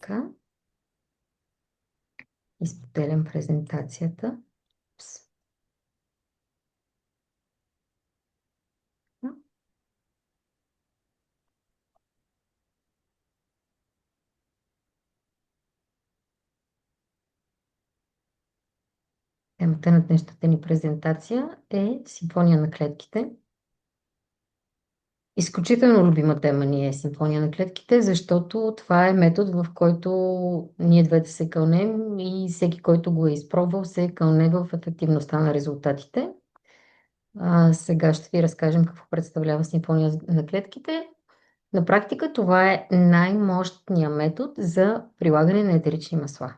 Така, изподелям презентацията. Пс. Темата на днешната ни презентация е симфония на клетките. Изключително любима тема ни е симфония на клетките, защото това е метод, в който ние двете се кълнем и всеки, който го е изпробвал, се кълне в ефективността на резултатите. Сега ще ви разкажем какво представлява симфония на клетките. На практика това е най-мощният метод за прилагане на етерични масла.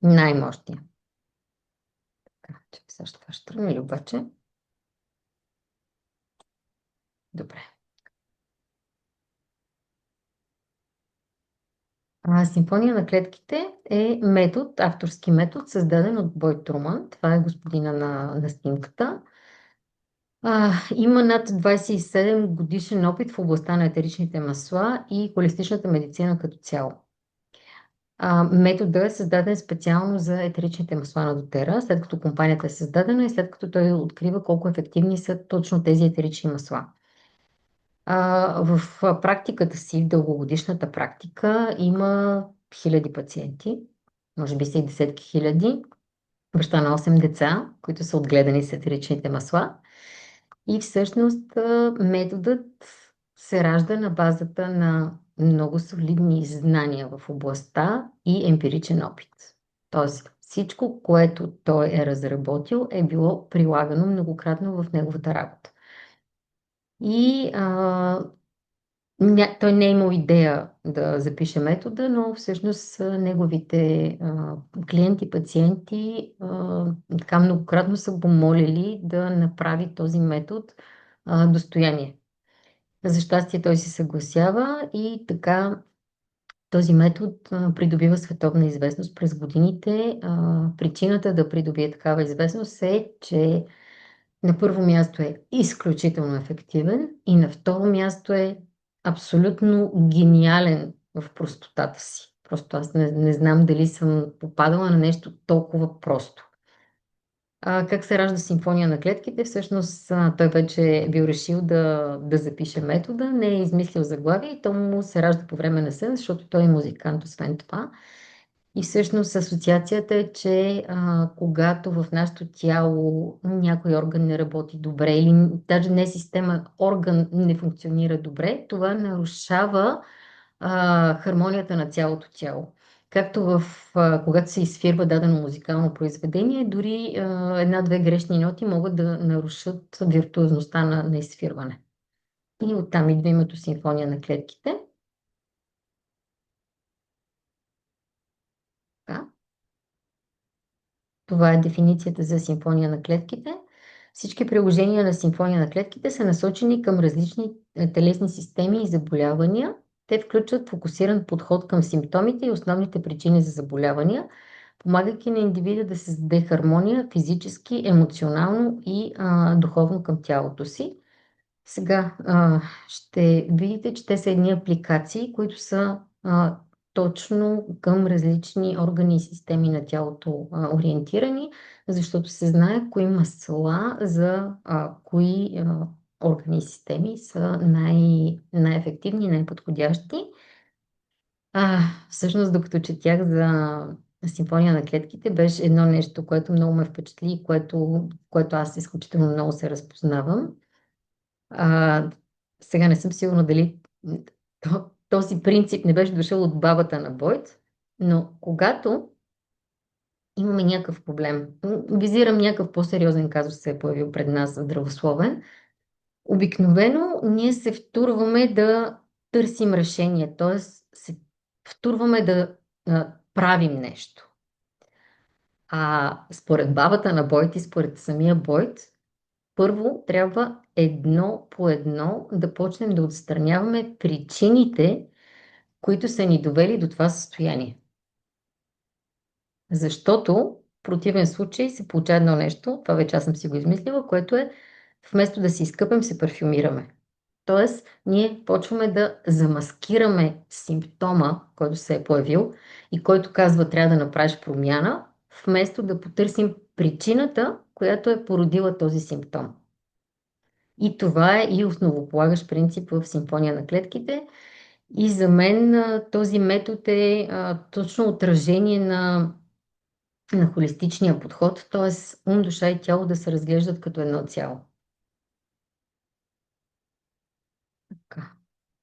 Най-мощният. Така, че сега ще това ще тръгне ли обаче? Добре. Симфония на клетките е метод, авторски метод, създаден от Бой Труман. Това е господина на снимката. Има над 27 годишен опит в областта на етеричните масла и холистичната медицина като цяло. Методът е създаден специално за етеричните масла на дотера, след като компанията е създадена и след като той открива колко ефективни са точно тези етерични масла. В практиката си, в дългогодишната практика, има хиляди пациенти, може би са и десетки хиляди, баща на 8 деца, които са отгледани с етеричните масла. И всъщност методът се ражда на базата на много солидни знания в областта и емпиричен опит. Тоест всичко, което той е разработил, е било прилагано многократно в неговата работа. И той не е имал идея да запише метода, но всъщност неговите клиенти, пациенти така многократно са го молили да направи този метод достояние. За щастие той се съгласява и така този метод придобива световна известност през годините. Причината да придобие такава известност е, че на първо място е изключително ефективен и на второ място е абсолютно гениален в простотата си. Просто аз не знам дали съм попадала на нещо толкова просто. Как се ражда симфония на клетките? Всъщност той вече е бил решил да запише метода, не е измислил заглавие и то му се ражда по време на сън, защото той е музикант, освен това. И всъщност асоциацията е, че когато в нашето тяло някой орган не работи добре или даже не система, орган не функционира добре, това нарушава хармонията на цялото тяло. Както когато се изфирва дадено музикално произведение, дори една-две грешни ноти могат да нарушат виртуозността на изфирване. И оттам идва името симфония на клетките. Така. Това е дефиницията за симфония на клетките. Всички приложения на симфония на клетките са насочени към различни телесни системи и заболявания. Те включват фокусиран подход към симптомите и основните причини за заболявания, помагайки на индивида да създаде хармония физически, емоционално и духовно към тялото си. Сега ще видите, че те са едни апликации, които са точно към различни органи и системи на тялото ориентирани, защото се знае кои масла за кои органи и системи са най-ефективни и най-подходящи. Всъщност, докато четях за симфония на клетките, беше едно нещо, което много ме впечатли и което аз изключително много се разпознавам. Сега не съм сигурна дали този принцип не беше дошъл от бабата на Бойт, но когато имаме някакъв проблем, визирам някакъв по-сериозен казус се е появил пред нас здравословен, обикновено ние се втурваме да търсим решение, т.е. се втурваме да правим нещо. Според бабата на Бойт и според самия Бойт, първо трябва едно по едно да почнем да отстраняваме причините, които са ни довели до това състояние. Защото в противен случай се получава едно нещо, това вече аз съм си го измислила, което е вместо да си изкъпем, се парфюмираме. Тоест, ние почваме да замаскираме симптома, който се е появил и който казва трябва да направиш промяна, вместо да потърсим причината, която е породила този симптом. И това е и основополагащ принцип в симфония на клетките. И за мен този метод е точно отражение на холистичния подход, т.е. ум, душа и тяло да се разглеждат като едно цяло. Така,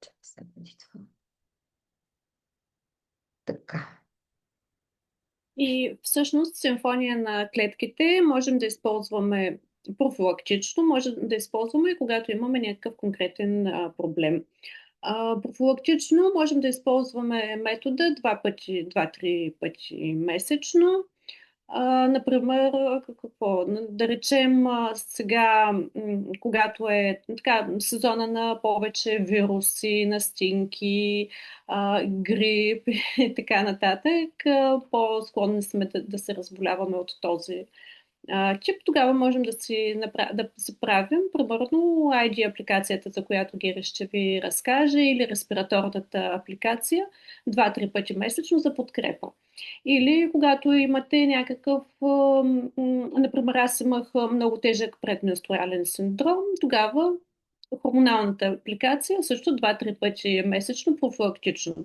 чакай сега да видя. Така. И всъщност симфония на клетките можем да използваме профилактично, можем да използваме и когато имаме някакъв конкретен проблем. Профилактично можем да използваме метода два-три пъти месечно. Например, какво? Да речем сега, когато е така, сезона на повече вируси, настинки, грип и така нататък, по-склонни сме да се разболяваме от този тип, тогава можем да си правим, примерно, ID апликацията, за която Гери ще ви разкаже, или респираторната апликация, два-три пъти месечно за подкрепа. Или когато имате някакъв, например, аз имах много тежък предменструален синдром, тогава хормоналната апликация също два-три пъти месечно профилактично.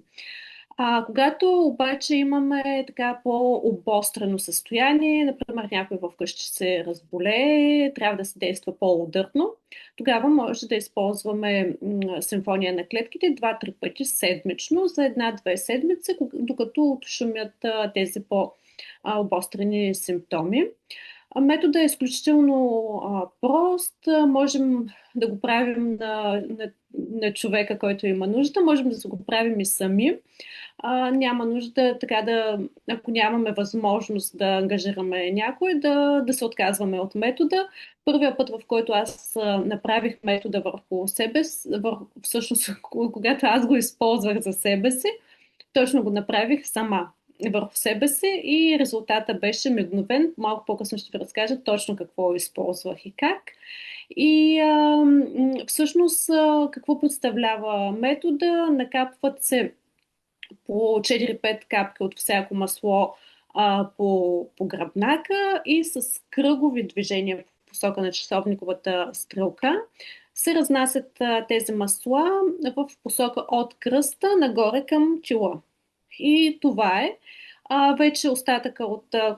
Когато обаче имаме така по-обострено състояние, например някой вкъщи се разболее, трябва да се действа по-удърно, тогава може да използваме симфония на клетките два-три пъти седмично за една-две седмици, докато отшумят тези по-обострени симптоми. Методът е изключително прост. Можем да го правим на човека, който има нужда. Можем да се го правим и сами. Няма нужда така ако нямаме възможност да ангажираме някой, да се отказваме от метода. Първият път, в който аз направих метода върху себе си, всъщност, когато аз го използвах за себе си, точно го направих сама върху себе си и резултата беше мигновен. Малко по-късно ще ви разкажа точно какво използвах и как. И всъщност какво представлява метода? Накапват се по 4-5 капки от всяко масло по гръбнака и с кръгови движения в посока на часовниковата стрелка се разнасят тези масла в посока от кръста нагоре към чела. И това е. Вече остатъка,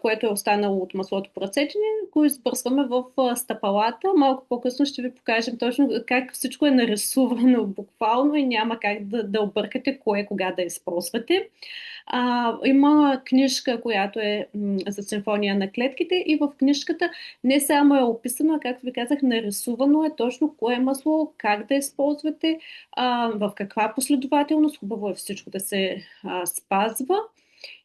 което е останало от маслото по ръцете ни, го избърсваме в стъпалата. Малко по-късно ще ви покажем точно как всичко е нарисувано буквално и няма как да объркате кое кога да използвате. Има книжка, която е за симфония на клетките и в книжката не само е описано, а както ви казах, нарисувано е точно кое масло, как да използвате, в каква последователност. Хубаво е всичко да се спазва.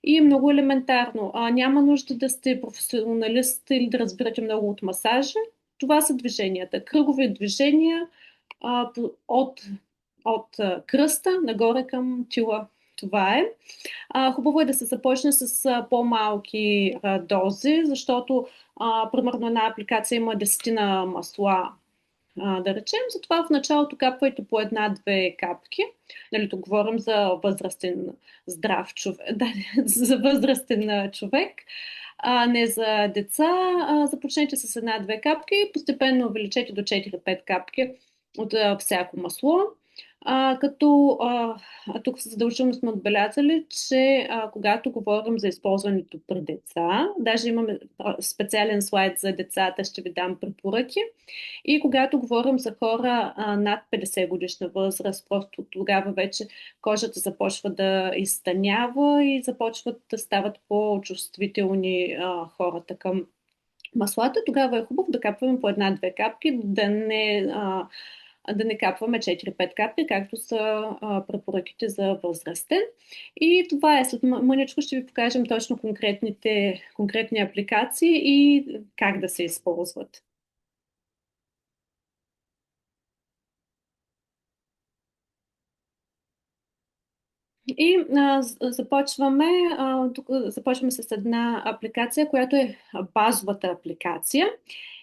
И е много елементарно. Няма нужда да сте професионалист или да разбирате много от масажа. Това са движенията. Кръгови движения от кръста нагоре към тила. Това е. Хубаво е да се започне с по-малки дози, защото примерно една апликация има 10 масла, да речем. Затова в началото капвайте по една-две капки. Нали, тук говорим за възрастен здрав човек, да, за възрастен човек, не за деца. Започнете с една-две капки и постепенно увеличете до 4-5 капки от всяко масло. Тук задължително сме отбелязали, че когато говорим за използването при деца, даже имаме специален слайд за децата, ще ви дам препоръки. И когато говорим за хора над 50 годишна възраст, просто тогава вече кожата започва да изтънява и започват да стават по-чувствителни хората към маслата. Тогава е хубаво да капваме по една-две капки, да не капваме 4-5 капки, както са препоръките за възрастен. И това е. След мъничко ще ви покажем точно конкретни апликации и как да се използват. И тук започваме с една апликация, която е базовата апликация.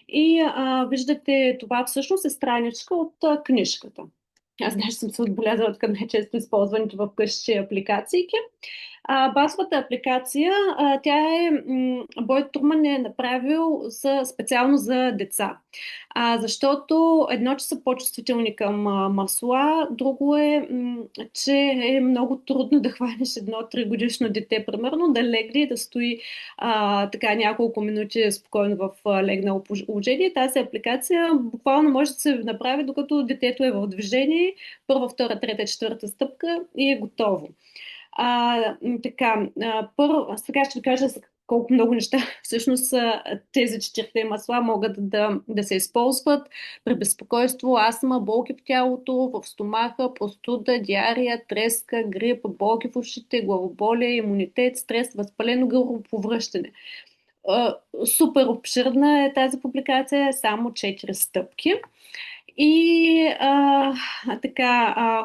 И виждате, това всъщност е страничка от книжката. Аз даже съм се отбелязала към най-често използваните в къщи апликации. Базовата апликация, тя е, Бойд Труман е направил специално за деца. Защото едно, че са по-чувствителни към масла, друго е, че е много трудно да хванеш едно 3-годишно дете, примерно, да легне и да стои така няколко минути спокойно в легнало положение. Тази апликация буквално може да се направи докато детето е в движение, първа, втора, трета, четвърта стъпка и е готово. Първо, сега ще ви кажа колко много неща всъщност тези четирите масла могат да се използват при безпокойство, астма, болки в тялото, в стомаха, простуда, диария, треска, грип, болки в ушите, главоболие, имунитет, стрес, възпалено гърло, повръщане. Супер обширна е тази публикация, само 4 стъпки. И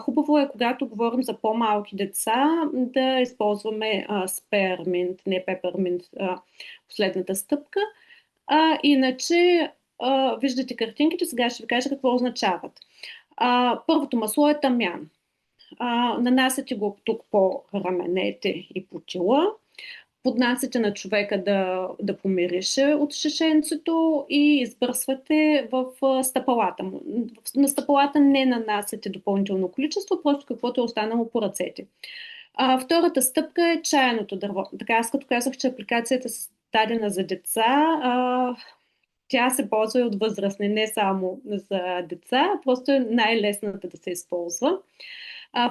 хубаво е, когато говорим за по-малки деца, да използваме спеарминт, не пеперминт, последната стъпка. Иначе, виждате картинките, сега ще ви кажа какво означават. Първото масло е тамян. Нанасяте го тук по раменете и по тила. Поднасяте на човека да помирише от шишенцето и избърсвате в стъпалата му. На стъпалата не нанасяте допълнително количество, просто каквото е останало по ръцете. Втората стъпка е чайното дърво. Така, аз като казах, че апликацията е дадена за деца, тя се ползва и от възрастни, не само за деца, просто е най-лесната да се използва.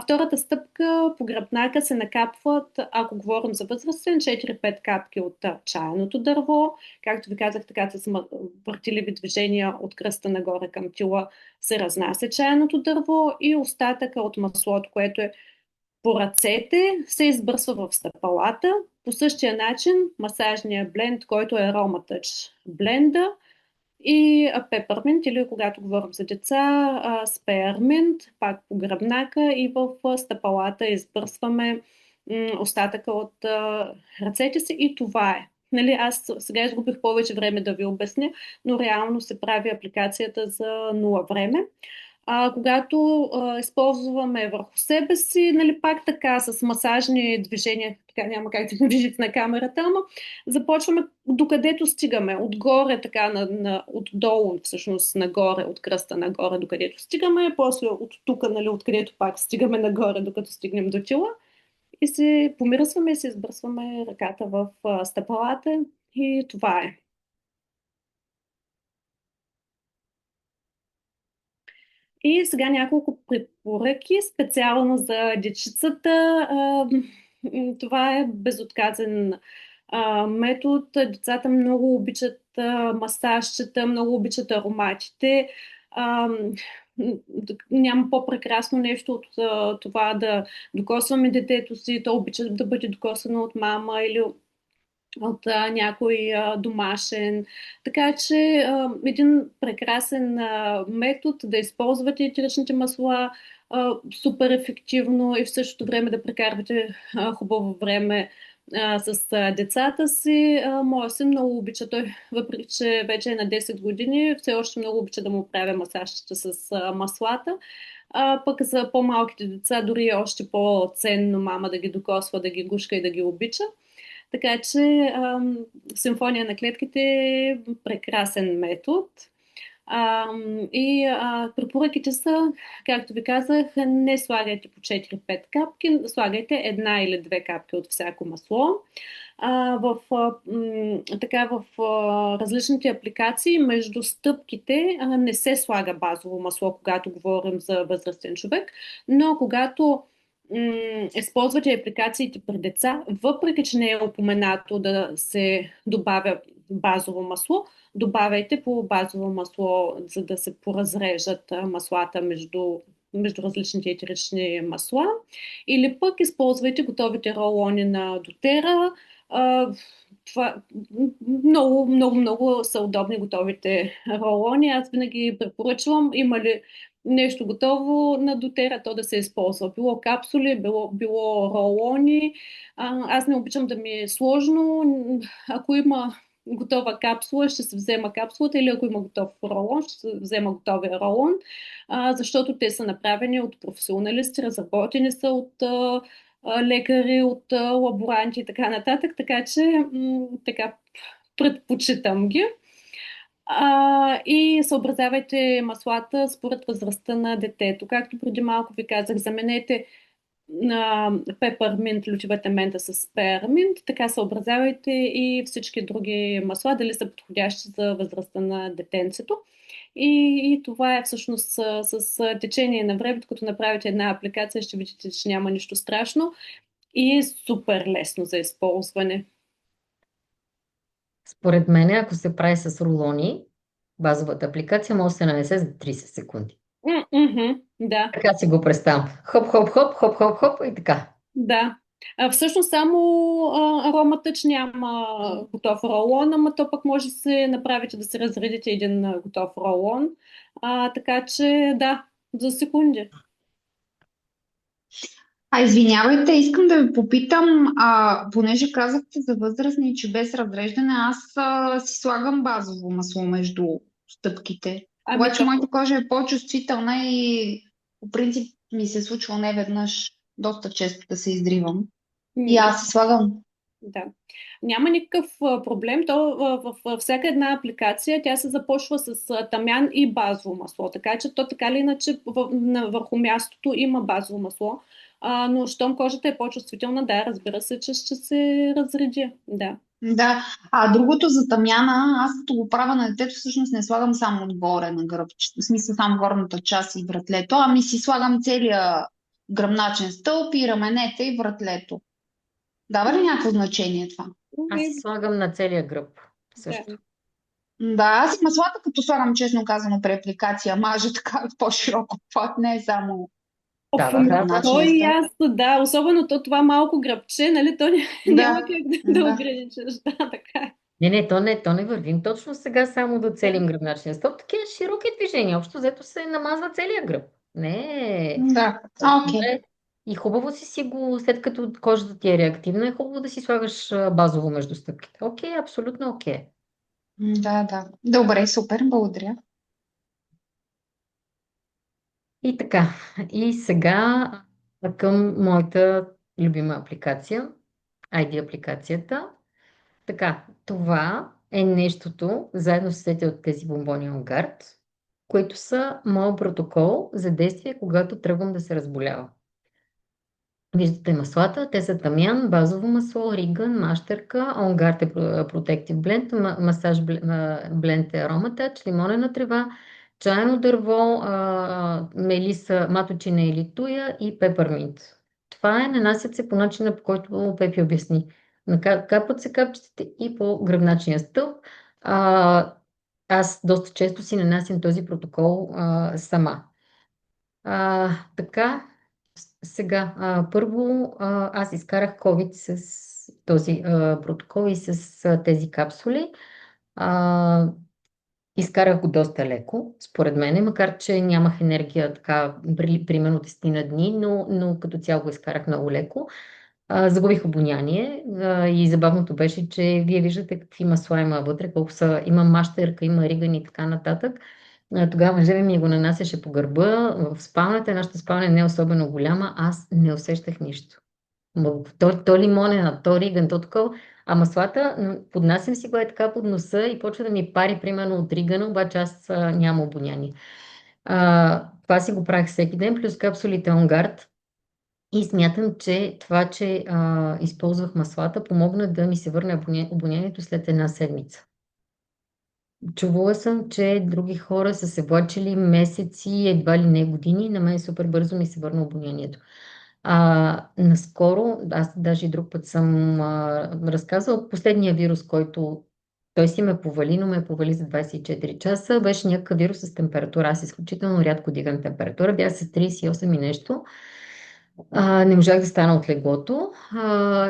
Втората стъпка по гръбнака се накапват, ако говорим за възрастен, 4-5 капки от чайното дърво. Както ви казах, така с въртеливи движения от кръста нагоре към тила се разнася чайното дърво и остатъка от маслото, което е по ръцете, се избърсва в стъпалата. По същия начин масажния бленд, който е Aroma Touch бленда, и пепърминт, или когато говорим за деца, спеарминт, пак по гръбнака и в стъпалата избърсваме остатъка от ръцете си и това е. Нали, аз сега изгубих повече време да ви обясня, но реално се прави апликацията за нула време. Когато използваме върху себе си, нали, пак така с масажни движения, така няма как да ме видите на камерата, ама започваме докъдето стигаме. Отгоре, така, отдолу, всъщност нагоре, от кръста нагоре, докъдето стигаме, после от тук, нали, откъдето пак стигаме нагоре, докато стигнем до тила. И се помирисваме и се избърсваме ръката в стъпалата и това е. И сега няколко препоръки, специално за дечицата. Това е безотказен метод. Децата много обичат масажчета, много обичат ароматите. Няма по-прекрасно нещо от това да докосваме детето си. То обича да бъде докосвано от мама или от някой домашен. Така че един прекрасен метод да използвате етеричните масла супер ефективно и в същото време да прекарвате хубаво време с децата си. Моя син много обича, той въпреки че вече е на 10 години, все още много обича да му правя масажчета с маслата. Пък за по-малките деца дори е още по-ценно мама да ги докосва, да ги гушка и да ги обича. Така че симфония на клетките е прекрасен метод. Препоръките са, както ви казах, не слагайте по 4-5 капки, слагайте една или две капки от всяко масло. В различните апликации между стъпките не се слага базово масло, когато говорим за възрастен човек, но когато използвате апликациите при деца, въпреки че не е упоменато да се добавя базово масло, добавяйте по базово масло, за да се поразрежат маслата между различните етерични масла. Или пък използвайте готовите ролони на дотера. Това, много, много, много са удобни готовите ролони. Аз винаги препоръчвам, има ли нещо готово на дотера, то да се използва. Било капсули, било ролони. Аз не обичам да ми е сложно. Ако има готова капсула, ще се взема капсулата или ако има готов ролон, ще се взема готовия ролон, защото те са направени от професионалисти, разработени са от лекари, от лаборанти и така нататък, така че така предпочитам ги. И съобразявайте маслата според възрастта на детето. Както преди малко ви казах, заменете на пепърминт, лютивата мента с перминт, така съобразявайте и всички други масла, дали са подходящи за възрастта на детенцето. И това е всъщност с течение на времето, като направите една апликация, ще видите, че няма нищо страшно и е супер лесно за използване. Според мен, ако се прави с рулони, базовата апликация може да се нанесе за 30 секунди. Да. Така си го представям. Хоп, хоп, хоп, хоп, хоп, хоп и така. Да. Всъщност само аромата, че няма готов ролон, ама то пък може да се направите да се разредите един готов ролон. Така че да, за секунди. Извинявайте, искам да ви попитам, понеже казахте за възрастни, че без разреждане, аз си слагам базово масло между стъпките. Ами Обаче то, моята кожа е по-чувствителна и по принцип ми се случва не веднъж, доста често да се изривам. И аз си слагам. да. Няма никакъв проблем. То във всяка една апликация тя се започва с тамян и базово масло. Така че то така или иначе върху мястото има базово масло. Но щом кожата е по-чувствителна, да, разбира се, че ще се разреди. Да. Да, другото за тамяна, аз като го правя на детето, всъщност не слагам само отгоре на гръб, в смисъл само горната част и вратлето, ами си слагам целия гръбначен стълб и раменете и вратлето. Дава ли някакво значение това? Аз си слагам на целия гръб Да. също. Да, аз и маслата, като слагам, честно казано, при апликация, мажа така по-широко обхват, не е само Да, да, да, да. То гръбначния и стълб. аз, да, особено това малко гръбче, нали, то няма Да, как да да, ограничиш. Да, така е. Не, то не вървим точно сега само да целим гръбначния стълб. Такива широки движения. Общо взето се намазва целия гръб. Не. да. Окей. Добре. И хубаво си го, след като кожата ти е реактивна, е хубаво да си слагаш базово между стъпките. Окей, абсолютно окей. Да, да. Добре, супер, благодаря. И така. И сега към моята любима апликация, ID апликацията. Така, това е нещото, заедно с сетите от тези бомбони Онгард, които са моят протокол за действие, когато тръгвам да се разболява. Виждате маслата, те са тамян, базово масло, риган, мащерка, онгард е протектив бленд, масаж бленд е ароматач, лимонена трева, чайно дърво, мелиса, маточина или туя и пепърминт. Това е, нанасят се по начина, по който Пепи обясни. Капат се капчетите и по гръбначния стълб. Аз доста често си нанасям този протокол сама. Така, сега, първо аз изкарах COVID с този протокол и с тези капсули. А, Изкарах го доста леко, според мен, макар че нямах енергия така, примерно 10 на дни, но като цяло го изкарах много леко. Загубих обоняние и забавното беше, че вие виждате какви масла има вътре, колко са, има мащерка, има риган и така нататък. Тогава мъжа ми го нанасяше по гърба в спалнята. Нашата спалня не е особено голяма, аз не усещах нищо. То лимонена, то риган, то такова. А маслата, поднасям си го е така под носа и почва да ми пари, примерно от ригана, обаче аз нямам обоняние. Това си го правих всеки ден, плюс капсулите Онгард. И смятам, че това, че използвах маслата, помогна да ми се върне обонянието след една седмица. Чувала съм, че други хора са се влачили месеци, едва ли не години, на мен супер бързо ми се върна обонянието. Наскоро, аз даже и друг път съм разказвала, последния вирус, който той си ме повали, но ме повали за 24 часа, беше някакъв вирус с температура. Аз изключително рядко дигам температура, бях с 38 и нещо. Не можах да стана от леглото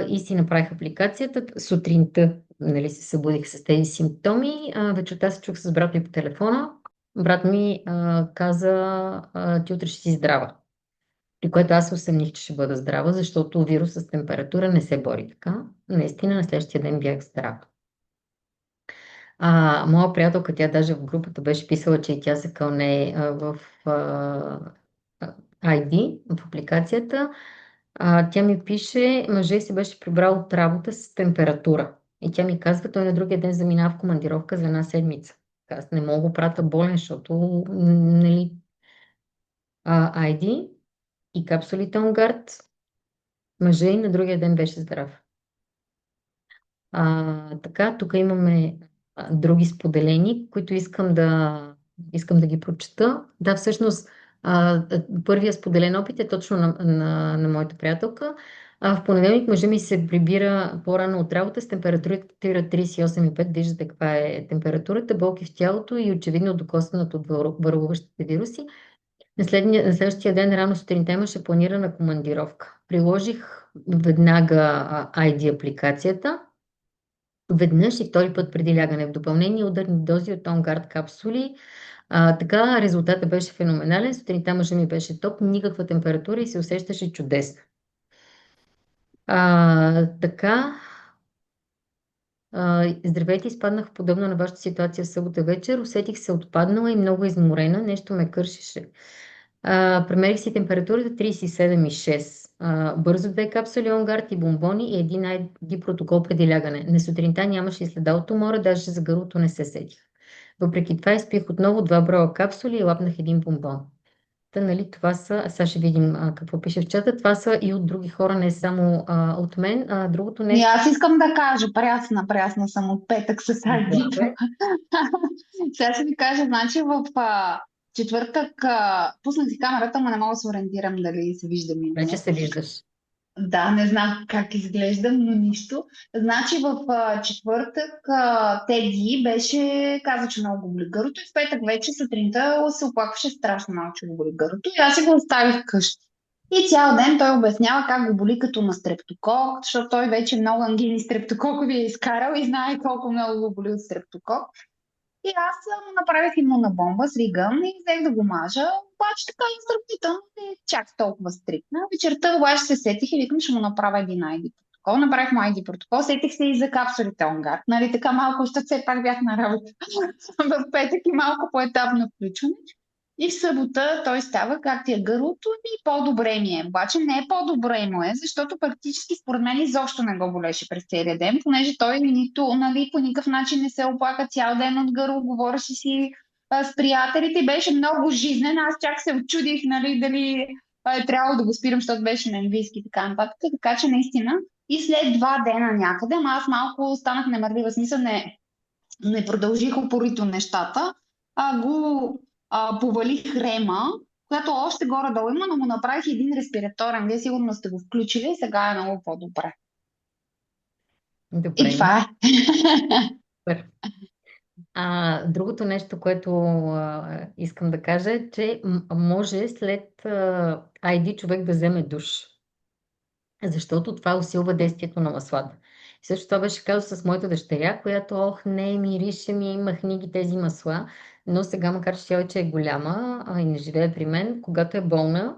и си направих апликацията. Сутринта, нали, се събудих с тези симптоми. Вечерта се чух с брат ми по телефона. Брат ми каза, ти утре ще си здрава. При което аз се усъмних, че ще бъда здрава, защото вирус с температура не се бори така. Наистина на следващия ден бях здрава. Моя приятелка, тя даже в групата беше писала, че и тя се кълне в ID, в апликацията. Тя ми пише, мъжът си беше прибрал от работа с температура. И тя ми казва, той на другия ден заминава в командировка за една седмица. Аз не мога го пратя болен, защото нали, ID и капсулите Онгард, мъжа и на другия ден беше здрав. Така, тук имаме други споделени, които искам да ги прочета. Да, всъщност, първия споделен опит е точно на моята приятелка. В понеделник мъжа ми се прибира по-рано от работа с температурата 38,5. Виждате каква е температурата, болки в тялото и очевидно докоснат от върлуващите вируси. На следващия ден рано сутринта имаше планирана командировка. Приложих веднага ID апликацията. Веднъж и втори път преди лягане. В допълнение ударни дози от OnGuard капсули. Така резултатът беше феноменален. Сутринта мъжа ми беше топ, никаква температура и се усещаше чудесно. Така, здравейте, изпаднах подобно на вашата ситуация в събота вечер. Усетих се отпаднала и много изморена. Нещо ме кършеше. Премерих си температурата 37,6. Бързо 2 капсули Онгард и бомбони и един ID протокол преди лягане. На сутринта нямаше и следа от умора, даже за гърлото не се сетих. Въпреки това изпих отново 2 броя капсули и лапнах един бомбон. Та, нали, това са, сега ще видим какво пише в чата, това са и от други хора, не само от мен. Другото И нещо... аз искам да кажа, прясна съм от петък с ID. Сега ще ви кажа, значи в четвъртък пуснах си камерата, но не мога да се ориентирам дали се виждам или Вече не. се виждаш. Да, не знам как изглеждам, но нищо. Значи в четвъртък Теди каза, че много го боли гърлото и в петък вече сутринта се оплакваше страшно малко, че го боли гърлото и аз си го оставих вкъщи. И цял ден той обяснява как го боли като на стрептокок, защото той вече много ангини стрептококови е изкарал и знае колко много го боли от стрептокок. И аз му направих имунна бомба с ригън и взех да го мажа, обаче така и сравнително не е чак толкова стриктна. Вечерта обаче се сетих и викам, ще му направя един ID протокол. Направих му ID протокол, сетих се и за капсулите Онгард. Нали, така малко, защото все пак бях на работа в петък и малко по-етапно включване. И в събота той става как ти е гърлото и по-добре ми е. Обаче не е по-добре му е, защото практически според мен изобщо не го болеше през целия ден, понеже той нито, нали, по никакъв начин не се оплака цял ден от гърло, говореше си с приятелите и беше много жизнен. Аз чак се очудих, нали, дали е трябвало да го спирам, защото беше на английски и така нататък. Така че наистина и след 2 дена някъде, ама аз малко станах немърлива, смисъл не продължих упорито нещата, го повалих рема, която още горе-долу има, но му направих един респираторен. Вие сигурно сте го включили и сега е много по-добре. И Добре. това е. Супер. Другото нещо, което искам да кажа е, че може след ID човек да вземе душ, защото това усилва действието на маслата. И също това беше казал с моята дъщеря, която, не, мирише ми, махни ги тези масла, но сега, макар че тя вече е голяма и не живее при мен, когато е болна,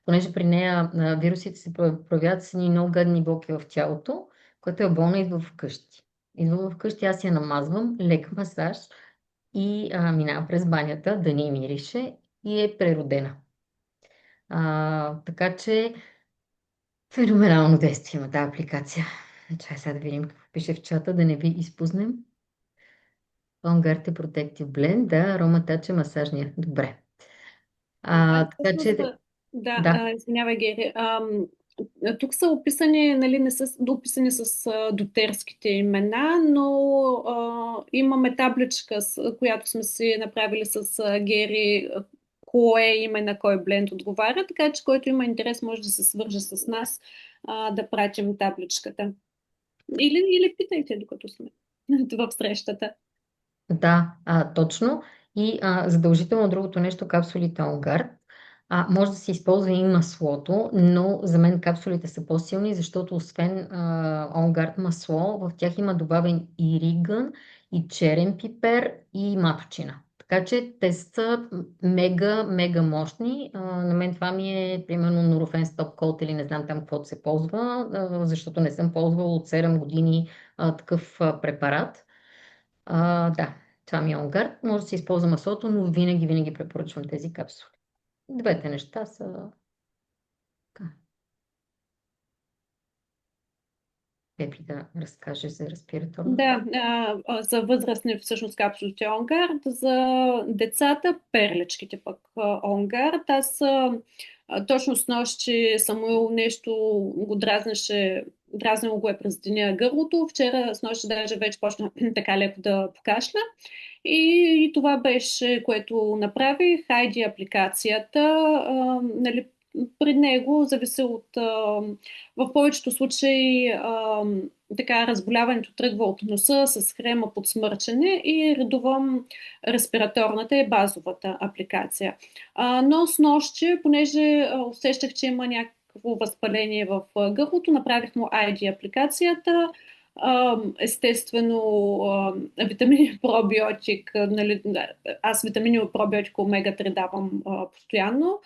понеже при нея вирусите се проявяват с едни много гадни болки в тялото, когато е болна, идва вкъщи. Идва вкъщи, аз я намазвам, лек масаж и минава през банята, да ни мирише и е преродена. Така че феноменално действие има тази апликация. Чай сега да видим какво пише в чата, да не ви изпуснем. OnGuard е Protective Blend, да, ароматач е масажния. Добре. Така че... Да. Извинявай, Гери. Тук са описани, нали, не са описани с дотерските имена, но имаме табличка, която сме си направили с Гери, кое име на кой бленд отговаря, така че който има интерес може да се свърже с нас, да пратим табличката. Или питайте, докато сме в срещата. Да, точно. И задължително другото нещо, капсулите OnGuard. Може да се използва и маслото, но за мен капсулите са по-силни, защото освен OnGuard масло, в тях има добавен и ригън, и черен пипер, и маточина. Така че те са мега мощни. На мен това ми е примерно Nurofen Stop Cold или не знам там какво се ползва, защото не съм ползвала от 7 години такъв препарат. Да, това ми е онгард. Може да се използва маслото, но винаги препоръчвам тези капсули. Двете неща са така. Пепи да разкаже за респираторната. Да, за възрастни всъщност капсулите Онгард, за децата перлечките пък Онгард. Аз точно с нощи Самуил нещо го дразнеше, дразнило го е през деня гърлото. Вчера с нощи даже вече почна така леко да покашля. И това беше, което направих. Хайди апликацията, нали, при него зависи от... в повечето случаи така разболяването тръгва от носа с хрема под смърчене и редувам респираторната и базовата апликация. Но с нощи, понеже усещах, че има някакво възпаление в гърлото, направих му ID апликацията. Естествено, витамини пробиотик, нали, аз витамини от пробиотик омега-3 давам постоянно,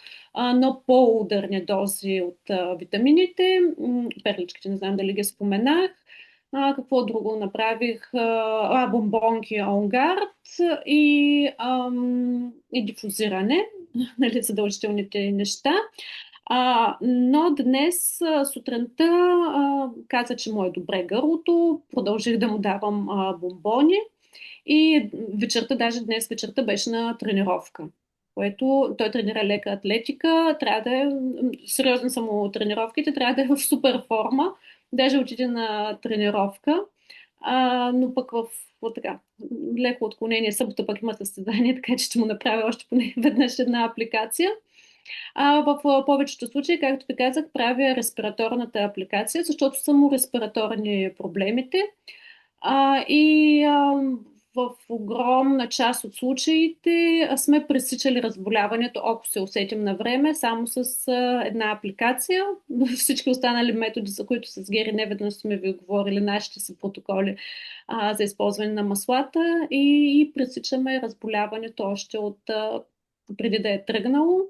но по-ударни дози от витамините. Перличките, не знам дали ги споменах. Какво друго направих? Бомбонки Онгард и дифузиране, нали, задължителните неща. Но днес сутринта каза, че му е добре гърлото, продължих да му давам бомбони и вечерта, даже днес вечерта беше на тренировка, което той тренира лека атлетика, трябва да е, сериозно са му тренировките, трябва да е в супер форма, даже отиде на тренировка, но пък така, леко отклонение, събота пък има състезание, така че ще му направя още поне веднъж една апликация. В повечето случаи, както ви казах, правя респираторната апликация, защото са му респираторни проблемите. В огромна част от случаите сме пресичали разболяването, ако се усетим на време, само с една апликация. Всички останали методи, за които с Гери неведнъж сме ви говорили, нашите са протоколи за използване на маслата и пресичаме разболяването още от преди да е тръгнало.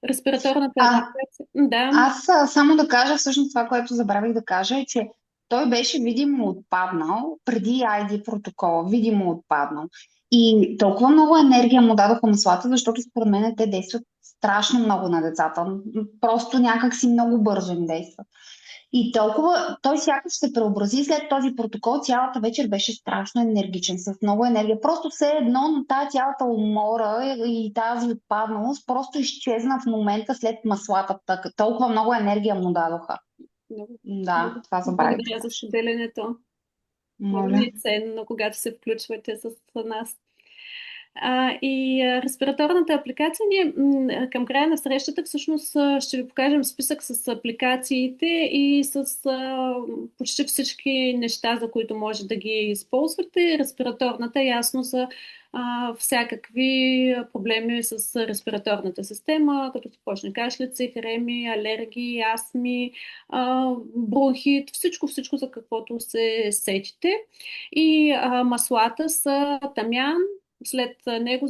Респираторната А, апликация. Да, аз само да кажа, всъщност това, което забравих да кажа е, че той беше видимо отпаднал преди ID протокола, видимо отпаднал. И толкова много енергия му дадоха маслата, защото според мен те действат страшно много на децата. Просто някак си много бързо им действат. И толкова, той сякаш се преобрази след този протокол, цялата вечер беше страшно енергичен, с много енергия. Просто все едно, но тази цялата умора и тази отпадналост просто изчезна в момента след маслата. Толкова много енергия му дадоха. много, Да, много това забравих да благодаря за кажа. споделянето. Много ми Моля. е ценно, когато се включвате с нас. Респираторната апликация, ние към края на срещата всъщност ще ви покажем списък с апликациите и с почти всички неща, за които може да ги използвате. Респираторната е ясно за всякакви проблеми с респираторната система, като се почне кашлици, хреми, алергии, астми, бронхит, всичко за каквото се сетите. И маслата са тамян. След него,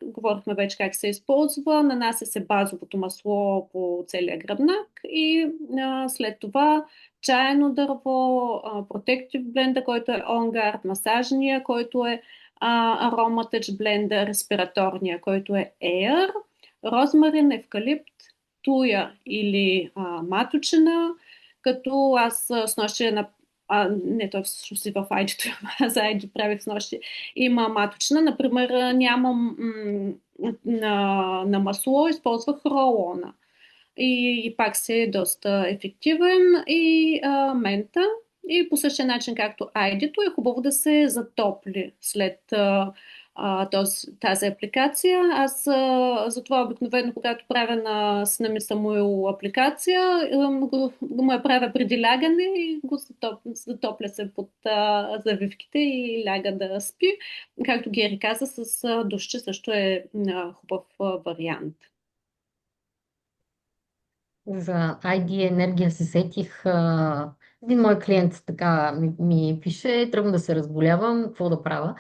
говорихме вече как се използва, нанася се базовото масло по целия гръбнак и след това чайно дърво, Protective Blender, който е On-Guard, масажния, който е Aromatouch Blender, респираторния, който е Air, розмарин, евкалипт, туя или маточина, като аз с нощи не, той всъщност и в айджито, за айджи правих с нощи, има маточна. Например, нямам на масло, използвах ролона. И пак се е доста ефективен. И мента. И по същия начин, както айдито, е хубаво да се затопли след тази апликация. Аз затова обикновено, когато правя на сина ми Самуил апликация, го я правя преди лягане и го затопля се под завивките и ляга да спи. Както Гери каза, с душче също е хубав вариант. За ID енергия се сетих. Един мой клиент така ми пише, тръгвам да се разболявам, какво да правя?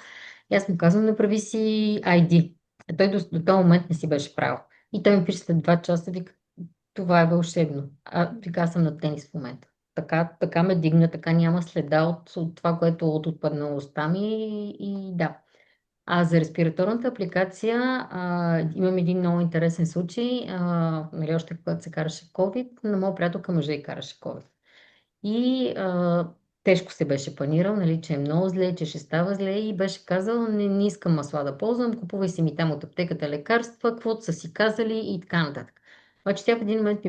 И аз му казвам, направи си ID. А той до този момент не си беше правил. И той ми пише след 2 часа, вика, това е вълшебно. Вика, аз съм на тенис в момента. така ме дигна, така няма следа от това, което е от отпаднало уста ми и да. А за респираторната апликация имам един много интересен случай. Нали, още когато се караше COVID, на моя приятелка мъжа и караше COVID. И тежко се беше панирал, нали, че е много зле, че ще става зле и беше казал, не искам масла да ползвам, купувай си ми там от аптеката лекарства, каквото са си казали и така нататък. Обаче тя в един момент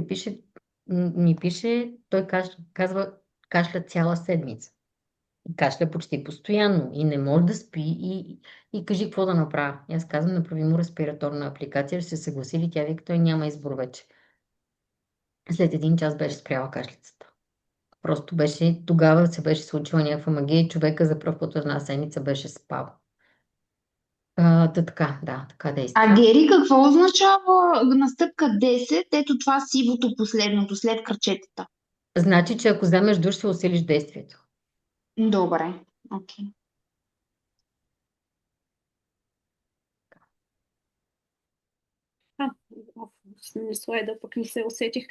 ми пише, той казва, кашля цяла седмица. И кашля почти постоянно и не може да спи и кажи какво да направя. И аз казвам, направи му респираторна апликация, ще се съгласи, тя вика, той няма избор вече. След един час беше спряла кашлицата. Просто беше, тогава се беше случила някаква магия и човека за пръв път една седмица беше спал. Така, да, така А действа. Гери, какво означава на стъпка 10, ето това сивото последното, след кръчетата? Значи, че ако вземеш душ, ще усилиш действието. Добре, окей. А, не слайда, пък не се усетих.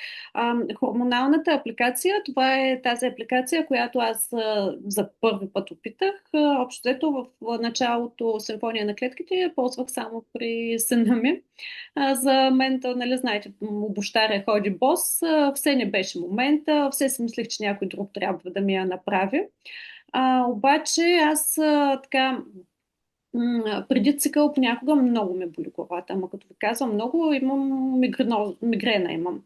Хормоналната апликация, това е тази апликация, която аз за първи път опитах. Общо взето в началото симфония на клетките я ползвах само при сина ми. За мен, нали, знаете, обощаря ходи бос. Все не беше момента, все си мислех, че някой друг трябва да ми я направи. Обаче аз така преди цикъл понякога много ме боли главата, ама като ви казвам много, имам мигрена имам.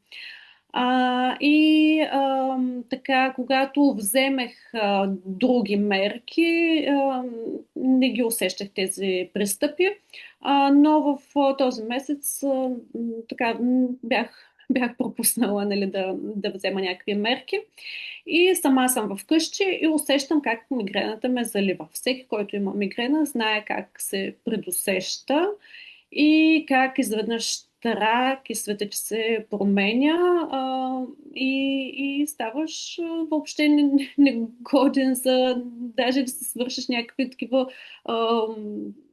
Така, когато вземех други мерки, не ги усещах тези пристъпи, но в този месец така бях пропуснала, нали, да взема някакви мерки. И сама съм вкъщи и усещам как мигрената ме залива. Всеки, който има мигрена, знае как се предусеща и как изведнъж трак и света, че се променя и ставаш въобще негоден за даже да се свършиш някакви такива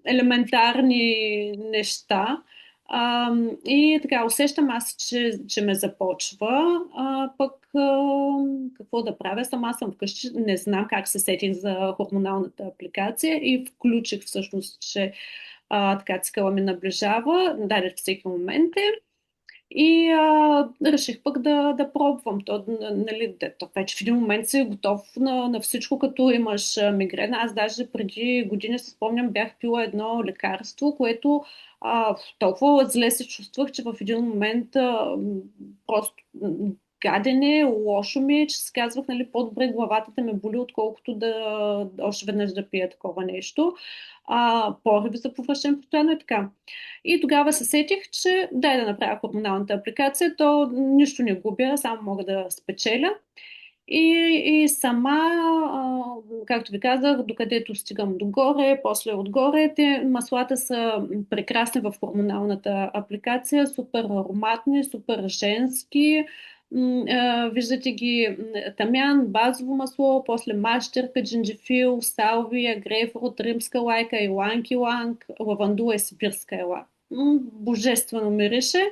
елементарни неща. И така, усещам аз, че ме започва, какво да правя? Сама съм вкъщи, не знам как се сетих за хормоналната апликация и включих всъщност, че така цикъла ми наближава, даде всеки момент е. И реших пък да пробвам. Нали, то вече в един момент си готов на всичко, като имаш мигрена. Аз даже преди години се спомням, бях пила едно лекарство, което толкова зле се чувствах, че в един момент просто гадене, лошо ми е, че си казвах, нали, по-добре главата да ме боли, отколкото да още веднъж да пия такова нещо. Пориви за повръщане постоянно и така. И тогава се сетих, че дай да направя хормоналната апликация, то нищо не губя, само мога да спечеля. И сама, както ви казах, докъдето стигам догоре, после отгоре, маслата са прекрасни в хормоналната апликация, супер ароматни, супер женски. Виждате ги тамян, базово масло, после мащерка, джинджифил, салвия, грейпфрут, римска лайка, иланг иланг, лавандула и сибирска ела. Божествено мирише.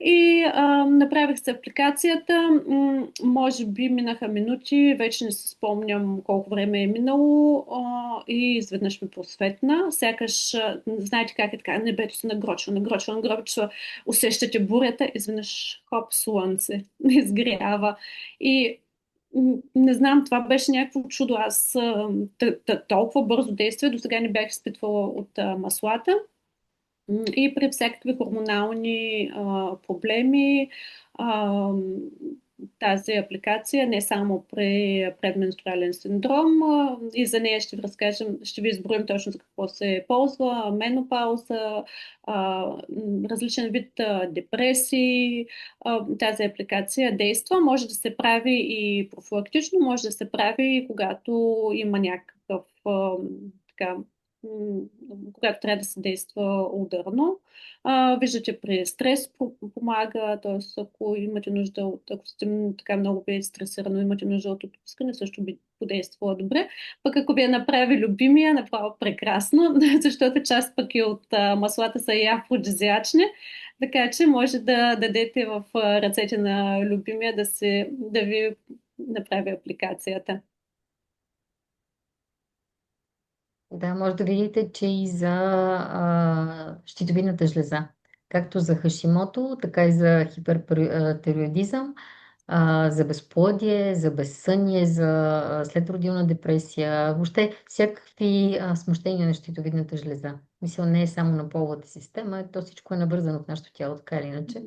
И направих се апликацията. Може би минаха минути, вече не се спомням колко време е минало и изведнъж ми просветна. Сякаш, знаете как е така, небето се нагрочва, усещате бурята, изведнъж хоп, слънце, изгрява. И не знам, това беше някакво чудо. Аз толкова бързо действие до сега не бях изпитвала от маслата. И при всякакви хормонални проблеми тази апликация, не само при предменструален синдром, и за нея ще ви разкажем, ще ви изброим точно за какво се ползва, менопауза, различен вид депресии. Тази апликация действа, може да се прави и профилактично, може да се прави и когато има някакъв така, когато трябва да се действа ударно. Виждате, при стрес помага, т.е. ако имате нужда ако сте така много ви е стресирано, имате нужда от отпускане, също би подействала добре. Пък ако ви я направи любимия, направо прекрасно, защото част пък и от маслата са и афродизиачни, така че може да дадете в ръцете на любимия да ви направи апликацията. Да, може да видите, че и за щитовидната жлеза, както за Хашимото, така и за хипертероидизъм, за безплодие, за безсъние, за следродилна депресия, въобще всякакви смущения на щитовидната жлеза. Мисля, не е само на половата система, то всичко е навързано в нашето тяло, така или иначе.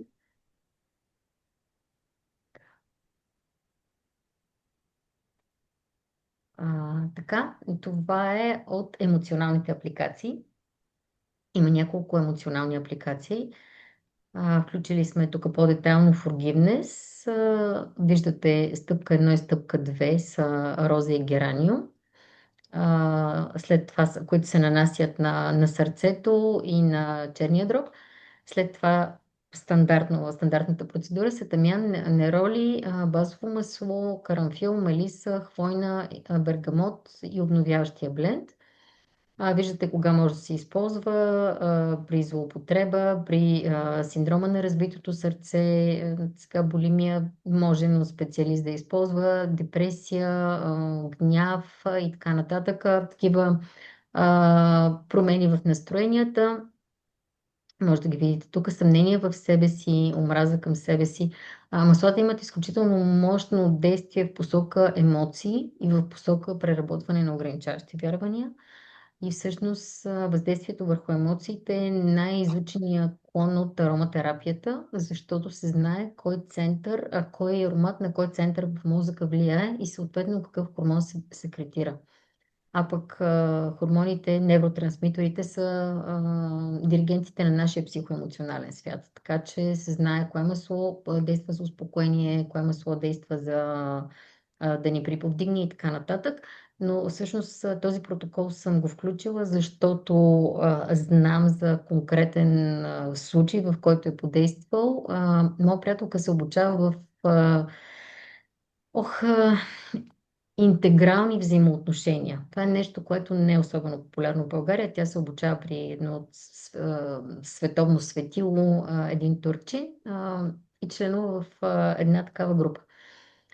Така, това е от емоционалните апликации. Има няколко емоционални апликации. Включили сме тук по-детайлно Forgiveness. Виждате стъпка 1 и стъпка 2 са роза и гераниум. След това, които се нанасят на сърцето и на черния дроб. След това стандартната процедура са тамян, нероли, базово масло, карамфил, мелиса, хвойна, бергамот и обновяващия бленд. Виждате кога може да се използва при злоупотреба, при синдрома на разбитото сърце, сега булимия, може но специалист да използва, депресия, гняв и така нататък. Такива промени в настроенията. Може да ги видите тук. Съмнение в себе си, омраза към себе си. Маслата имат изключително мощно действие в посока емоции и в посока преработване на ограничаващи вярвания. И всъщност въздействието върху емоциите е най-изученият клон от ароматерапията, защото се знае кой център, кой аромат на кой център в мозъка влияе и съответно какъв хормон се секретира. Пък хормоните, невротрансмиторите са диригентите на нашия психоемоционален свят. Така че се знае кое масло действа за успокоение, кое масло действа за да ни приповдигне и така нататък. Но всъщност този протокол съм го включила, защото знам за конкретен случай, в който е подействал. Моя приятелка се обучава в интегрални взаимоотношения. Това е нещо, което не е особено популярно в България. Тя се обучава при едно от световно светило, един турчин, и членува в една такава група.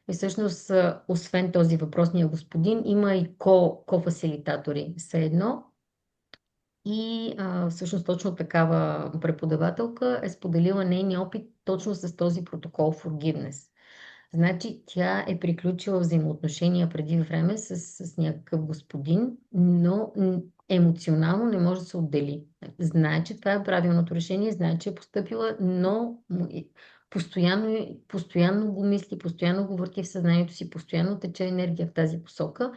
И всъщност, освен този въпросния господин, има и ко-фасилитатори. Все едно. И всъщност точно такава преподавателка е споделила нейния опит точно с този протокол Forgiveness. Значи тя е приключила взаимоотношения преди време с някакъв господин, но емоционално не може да се отдели. Знае, че това е правилното решение, знае, че е постъпила, но постоянно го мисли, постоянно го върти в съзнанието си, постоянно тече енергия в тази посока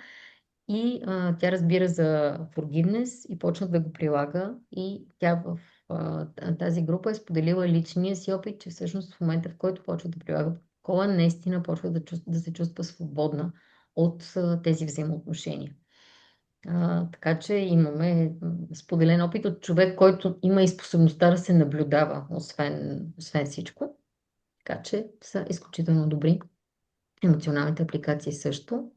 и тя разбира за forgiveness и почна да го прилага и тя в тази група е споделила личния си опит, че всъщност в момента, в който почва да прилага кола, наистина почва да се чувства свободна от тези взаимоотношения. Така че имаме споделен опит от човек, който има и способността да се наблюдава, освен всичко. Така че са изключително добри. Емоционалните апликации също.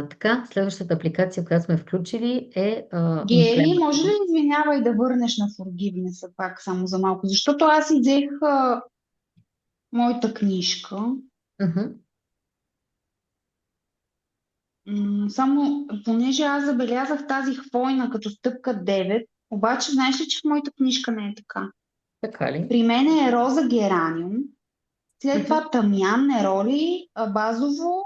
Така, следващата апликация, която сме включили е Гери, може ли извинявай да върнеш на Forgiveness пак само за малко? Защото аз си взех моята книжка. Само, понеже аз забелязах тази хвойна като стъпка 9, обаче знаеш ли, че в моята книжка не е така? Така ли? При мен е роза гераниум, след това тамян, нероли, базово,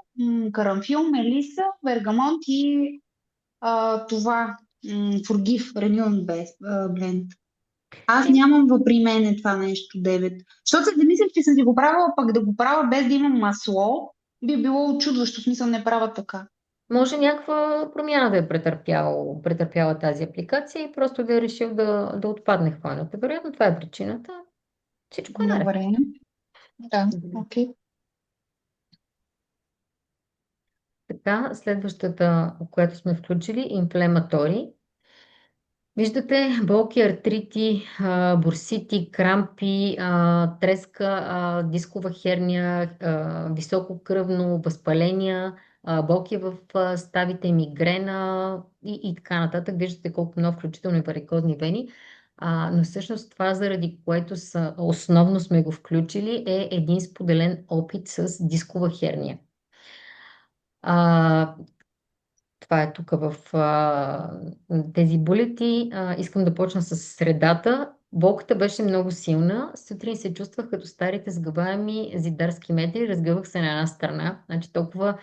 карамфил, мелиса, бергамонт и това Forgive Renewal Blend. Аз нямам при мен това нещо 9. Защото се замислях, че съм си го правила, пък да го правя без да имам масло, би било очудващо, в смисъл не правя така. Може някаква промяна да е претърпяла тази апликация и просто да е решил да отпадне хваната. Вероятно това е причината. Всичко е наред. Добре. Да, окей. Така, следващата, която сме включили, инфлематори. Виждате болки, артрити, бурсити, крампи, треска, дискова херния, високо кръвно възпаления, болки в ставите, мигрена и така нататък. Виждате колко много, включително и варикозни вени. Но всъщност това, заради което основно сме го включили, е един споделен опит с дискова херния. А, Това е тук в тези булети. Искам да почна с средата. Болката беше много силна. Сутрин се чувствах като старите сгъваеми зидарски метри. Разгъвах се на една страна. Значи толкова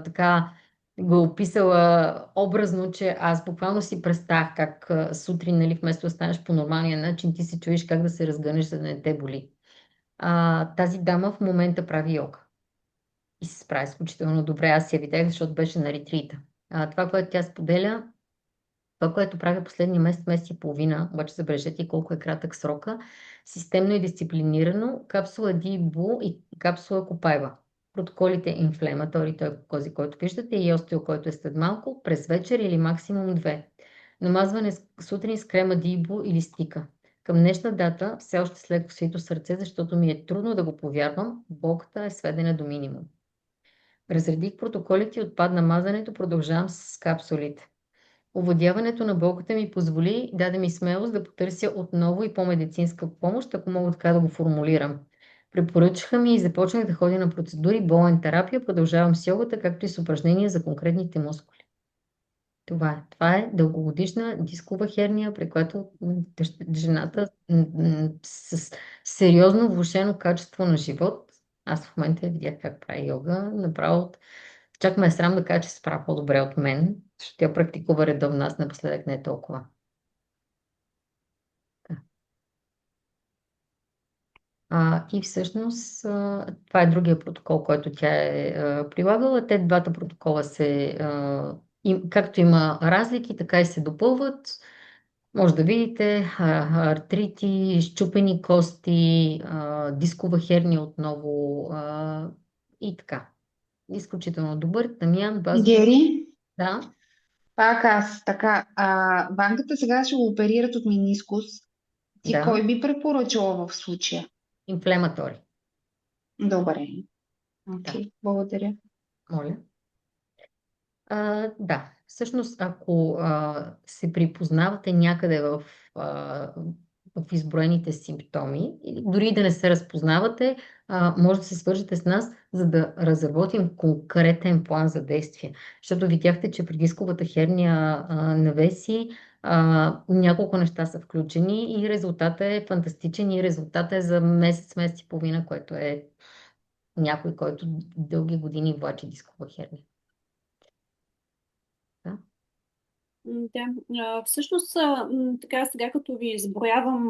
така го описала образно, че аз буквално си представях как сутрин, нали, вместо да станеш по нормалния начин, ти се чуеш как да се разгънеш, за да не те боли. Тази дама в момента прави йога и се справя изключително добре. Аз я видях, защото беше на ретрита. Това, което тя споделя, това, което правя последния месец, месец и половина, обаче забележете колко е кратък срока, системно и дисциплинирано, капсула Дибо и капсула Копайва. Протоколите инфлематори, той този, който виждате, и остео, който е след малко, през вечер или максимум 2. Намазване сутрин с крема Дибо или стика. Към днешна дата, все още с леко свито сърце, защото ми е трудно да го повярвам, болката е сведена до минимум. Разредих протоколите и отпадна мазането, продължавам с капсулите. Овладяването на болката ми позволи, даде ми смелост да потърся отново и по-медицинска помощ, ако мога така да го формулирам. Препоръчаха ми и започнах да ходя на процедури, болен терапия, продължавам с йогата, както и с упражнения за конкретните мускули. Това е дългогодишна дискова херния, при която жената с сериозно влошено качество на живот. Аз в момента видях как прави йога, направо чак ме е срам да кажа, че се справя по-добре от мен, защото тя практикува редовно, аз напоследък не е толкова. И всъщност това е другия протокол, който тя е прилагала. Те двата протокола както има разлики, така и се допълват. Може да видите артрити, счупени кости, дискова херния отново и така. Изключително добър. Тамян, базово. Гери, Да, пак аз. Така, банката сега ще го оперират от менискус. Ти да, кой би препоръчала в случая? инфлематори. Добре. Да, Окей, благодаря. моля. Да, всъщност, ако се припознавате някъде в изброените симптоми, или дори и да не се разпознавате, може да се свържете с нас, за да разработим конкретен план за действие. Защото видяхте, че при дисковата херния навеси няколко неща са включени и резултатът е фантастичен и резултатът е за месец, месец и половина, което е някой, който дълги години влачи дискова херния. Да. Да, всъщност, така сега като ви изброявам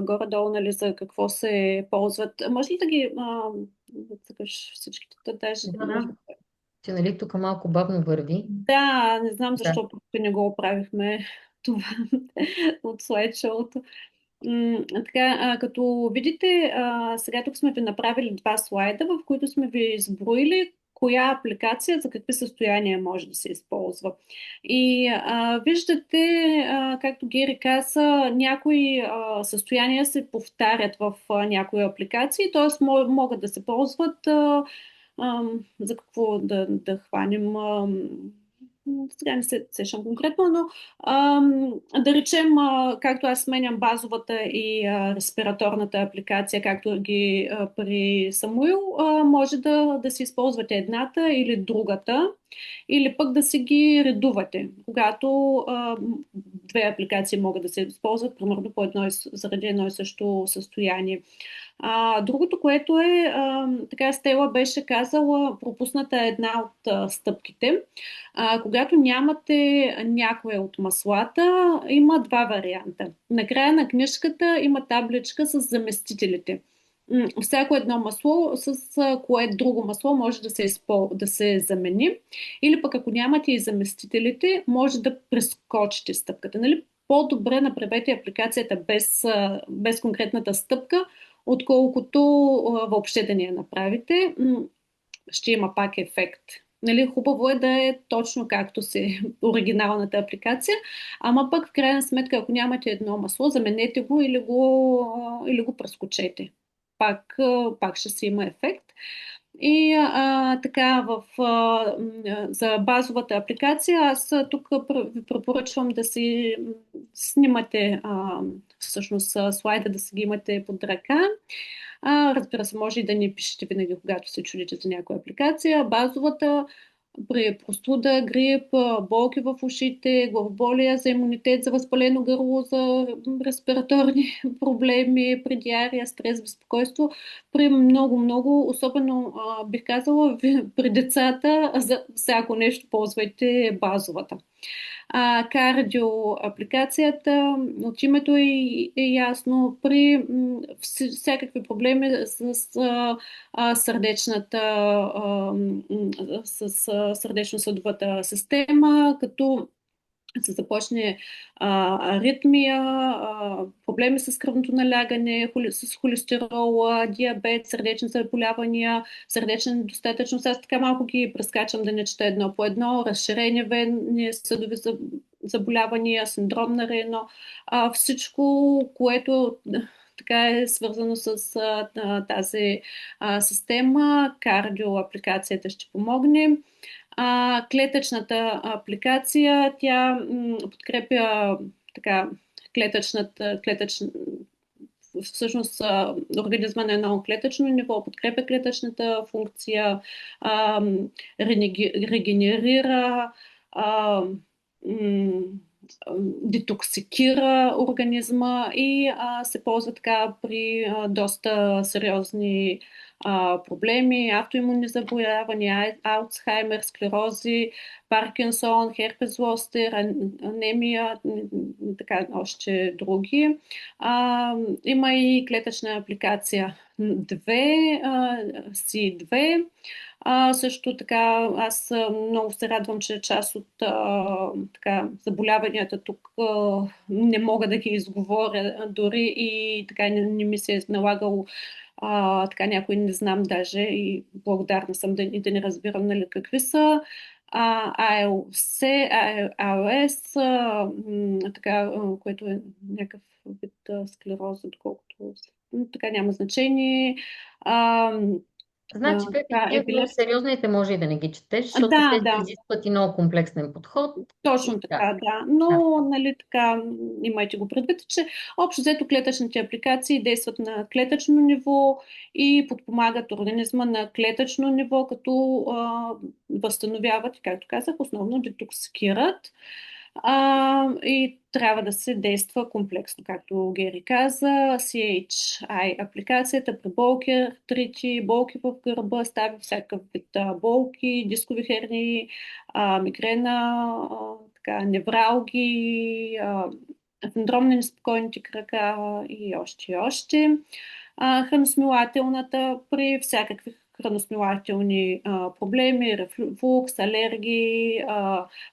горе-долу, нали, за какво се ползват, може ли да ги да цъкаш всичките, даже Да, може да. Че нали тук малко бавно върви. да, не знам Да. защо не го оправихме това от слайдшоуто. Така, като видите, сега тук сме ви направили два слайда, в които сме ви изброили коя апликация за какви състояния може да се използва. И виждате, както Гери каза, някои състояния се повтарят в някои апликации, т.е. могат да се ползват за какво да хванем. Сега не се сещам конкретно, но да речем, както аз сменям базовата и респираторната апликация, както ги при Самуил, може да си използвате едната или другата, или пък да си ги редувате, когато две апликации могат да се използват, примерно заради едно и също състояние. Другото, което е, така Стела беше казала, пропусната една от стъпките. Когато нямате някоя от маслата, има два варианта. Накрая на книжката има табличка с заместителите. Всяко едно масло с кое друго масло може да се замени. Или пък ако нямате и заместителите, може да прескочите стъпката. Нали? По-добре направете апликацията без конкретната стъпка, отколкото въобще да не я направите. Ще има пак ефект. Нали, хубаво е да е точно както си оригиналната апликация, ама пък в крайна сметка, ако нямате едно масло, заменете го или го прескочете. Пак ще си има ефект. И така, за базовата апликация, аз тук ви препоръчвам да си снимате всъщност слайда да си ги имате под ръка. Разбира се, може и да ни пишете винаги, когато се чудите за някоя апликация. Базовата при простуда, грип, болки в ушите, главоболие, за имунитет, за възпалено гърло, за респираторни проблеми, при диария, стрес, безпокойство, при много, особено бих казала при децата, за всяко нещо ползвайте базовата. Кардио апликацията, от името е ясно, при всякакви проблеми сърдечната, с сърдечно-съдовата система, като се започне аритмия, проблеми с кръвното налягане, с холестерола, диабет, сърдечни заболявания, сърдечна недостатъчност. Аз така малко ги прескачам да не чета едно по едно. Разширени венни съдови заболявания, синдром на Рено. Всичко, което така е свързано с тази система. Кардио апликацията ще помогне. Клетъчната апликация, тя подкрепя така всъщност организма на едно клетъчно ниво, подкрепя клетъчната функция, регенерира, детоксикира организма и се ползва така при доста сериозни проблеми, автоимунни заболявания, Алцхаймер, склерози, Паркинсон, херпес зостер, анемия, така още други. Има и клетъчна апликация 2, C2. Също така, аз много се радвам, че част от така, заболяванията тук не мога да ги изговоря дори и така не ми се е налагало така някой не знам даже и благодарна съм да не разбирам нали, какви са. АЛС, АЛС, така, което е някакъв вид склероза, доколкото така няма значение. Значи, сериозните може и да не ги четеш, защото те да. изискват и много комплексен подход. Точно така, да. Но, нали, така, имайте го предвид, че общо взето клетъчните апликации действат на клетъчно ниво и подпомагат организма на клетъчно ниво, като възстановяват, както казах, основно детоксикират. И трябва да се действа комплексно, както Гери каза. CHI апликацията при болки, артрити, болки в гърба, стави всякакъв вид болки, дискови хернии, мигрена, така, невралги, синдром на неспокойните крака и още и още. Храносмилателната при всякакви храносмилателни проблеми, рефлукс, алергии,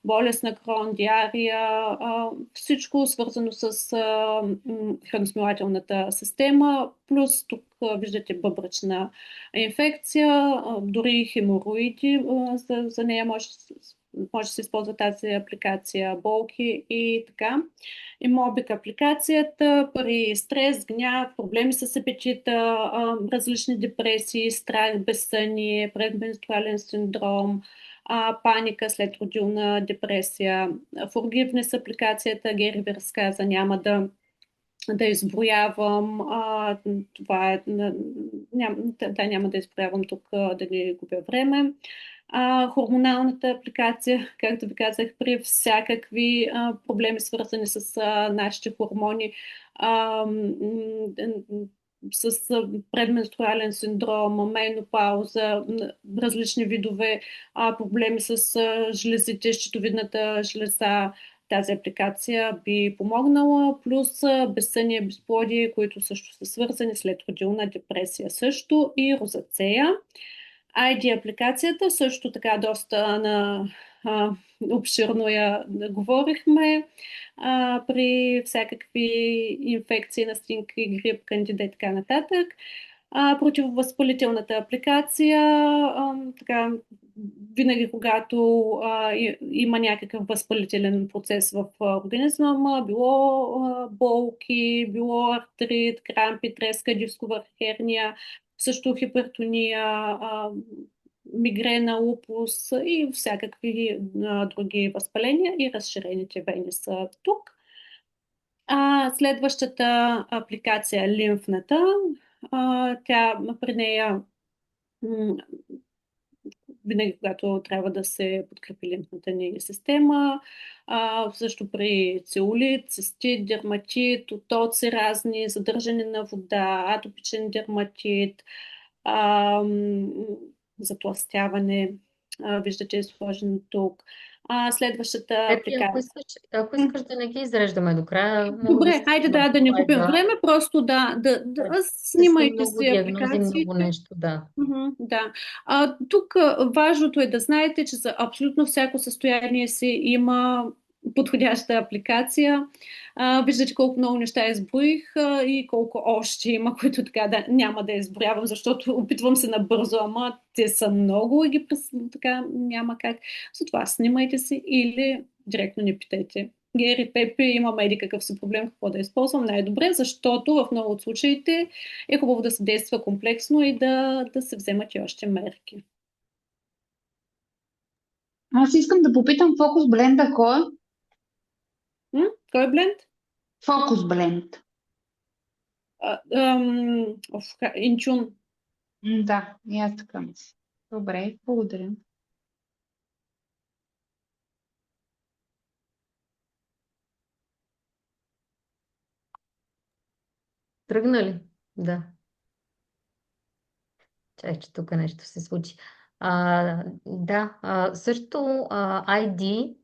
болест на Крон, диария, всичко свързано с храносмилателната система, плюс тук виждате бъбречна инфекция, дори хемороиди, за нея може да се използва тази апликация, болки и така. И Мобик апликацията при стрес, гняв, проблеми с апетита, различни депресии, страх, безсъние, предменструален синдром, паника след родилна депресия. Forgiveness апликацията, Гери ви разказа, няма да изброявам. Това е, няма да изброявам тук, да не губя време. Хормоналната апликация, както ви казах, при всякакви проблеми, свързани с нашите хормони, с предменструален синдром, менопауза, различни видове проблеми с жлезите, щитовидната жлеза, тази апликация би помогнала, плюс безсъние, безплодие, които също са свързани след родилна депресия също и розацея. ID апликацията също така доста обширно я говорихме при всякакви инфекции, настинки, грип, кандида и така нататък. Противовъзпалителната апликация, така, винаги когато има някакъв възпалителен процес в организма, било болки, било артрит, крампи, треска, дискова херния, също хипертония, мигрена, лупус и всякакви други възпаления и разширените вени са тук. Следващата апликация е лимфната. Тя при нея винаги, когато трябва да се подкрепи лимфната ни система, също при целулит, цистит, дерматит, отоци разни, задържане на вода, атопичен дерматит, а, затлъстяване, виждате е сложено тук. Следващата Пепи, апликация. ако искаш да не ги изреждаме до края, мога да Добре, си хайде има да не слайда. губим време, просто Са снимайте много си диагнози, много апликациите. нещо, да. Да. Тук важното е да знаете, че за абсолютно всяко състояние си има подходяща апликация. Виждате колко много неща изброих и колко още има, които така да, няма да изброявам, защото опитвам се набързо, ама те са много и така няма как. Затова снимайте си или директно не питайте. Гери, Пепи, имаме еди какъв си проблем, какво да използвам най-добре, защото в много от случаите е хубаво да се действа комплексно и да се вземат и още мерки. Аз искам да попитам фокус бленда кой е? Кой е бленд? Фокус бленд. Инчун. Да, и аз така мисля. Добре, благодаря. Тръгнали? Да. Чай, че тук нещо се случи. Да, също ID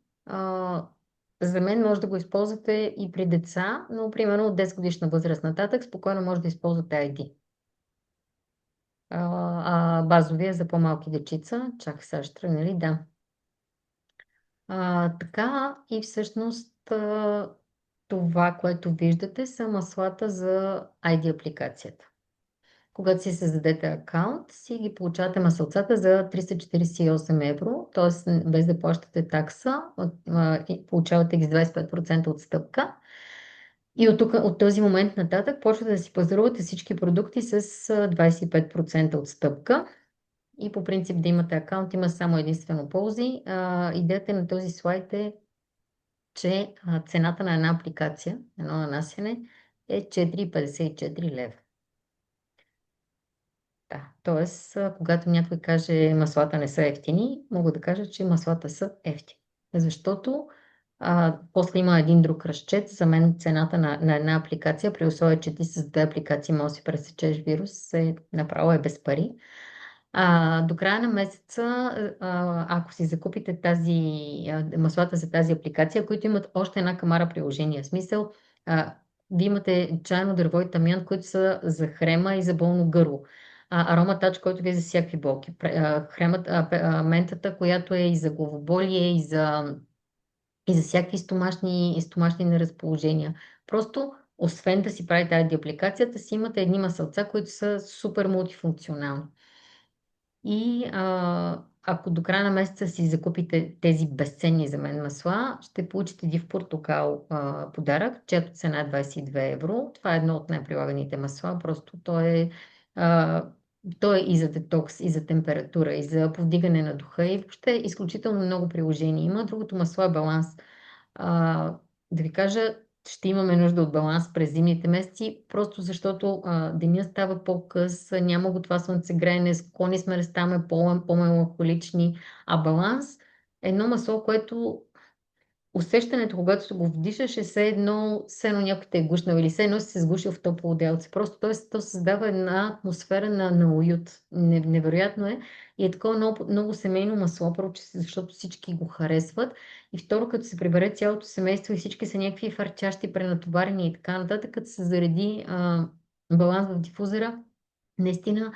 за мен може да го използвате и при деца, но примерно от 10 годишна възраст нататък спокойно може да използвате ID. Базовия за по-малки дечица. Чакай сега ще тръгнали, да. Така и всъщност това, което виждате, са маслата за ID апликацията. Когато си създадете акаунт, си ги получавате масълцата за 348 евро, т.е. без да плащате такса, получавате ги с 25% отстъпка. И от този момент нататък почвате да си пазарувате всички продукти с 25% отстъпка. И по принцип да имате акаунт има само единствено ползи. Идеята на този слайд е, че цената на една апликация, едно нанасяне е 4,54 лева. Да, т.е. когато някой каже маслата не са ефтини, мога да кажа, че маслата са ефтини. Защото после има един друг разчет. За мен цената на една апликация, при условие, че ти с две апликации можеш да си пресечеш вирус, направо е без пари. До края на месеца, ако си закупите маслата за тази апликация, които имат още една камара приложения, в смисъл, вие имате чайно дърво и тамян, които са за хрема и за болно гърло. Арома тач, който ви е за всякакви болки. Ментата, която е и за главоболие, и за всякакви стомашни неразположения. Просто, освен да си правите тази апликацията, си имате едни масълца, които са супер мултифункционални. И ако до края на месеца си закупите тези безценни за мен масла, ще получите див портокал подарък, чиято цена е 22 евро. Това е едно от най-прилаганите масла. Просто то е и за детокс, и за температура, и за повдигане на духа, и въобще изключително много приложения има. Другото масло е баланс. Да ви кажа, ще имаме нужда от баланс през зимните месеци, просто защото деня става по-къс, няма го това слънцегреене, склонни сме да ставаме по-меланхолични, а баланс е едно масло, което усещането, когато се го вдишаш, е все едно някой те е гушнал или все едно си се сгушил в топло отделце. Просто то създава една атмосфера на уют. Невероятно е. И е такова много семейно масло, защото всички го харесват. И второ, като се прибере цялото семейство и всички са някакви фарчащи, пренатоварени и така нататък, като се зареди баланс в дифузера, наистина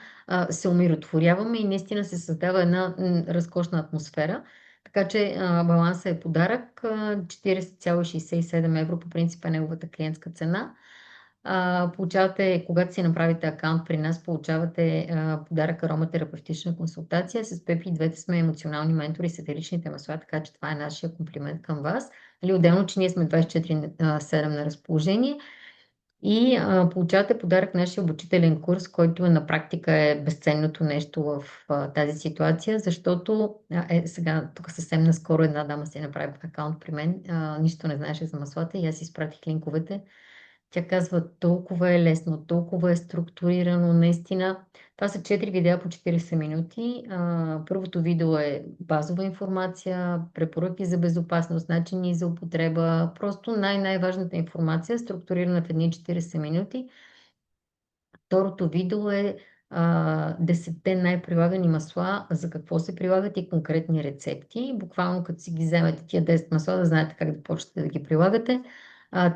се умиротворяваме и наистина се създава една разкошна атмосфера. Така че балансът е подарък. 40,67 евро по принцип е неговата клиентска цена. Получавате, когато си направите акаунт при нас, получавате подарък ароматерапевтична консултация. С Пепи двете сме емоционални ментори с етеричните масла, така че това е нашия комплимент към вас. Отделно, че ние сме 24/7 на разположение. И получавате подарък нашия обучителен курс, който на практика е безценното нещо в тази ситуация, защото сега, тук съвсем наскоро една дама си направи акаунт при мен, нищо не знаеше за маслата и аз изпратих линковете. Тя казва, толкова е лесно, толкова е структурирано, наистина. Това са 4 видеа по 40 минути. Първото видео е базова информация, препоръки за безопасност, начини за употреба, просто най-важната информация, структурирана в едни 40 минути. Второто видео е 10 най-прилагани масла, за какво се прилагат и конкретни рецепти. Буквално като си ги вземете тия 10 масла, да знаете как да почнете да ги прилагате.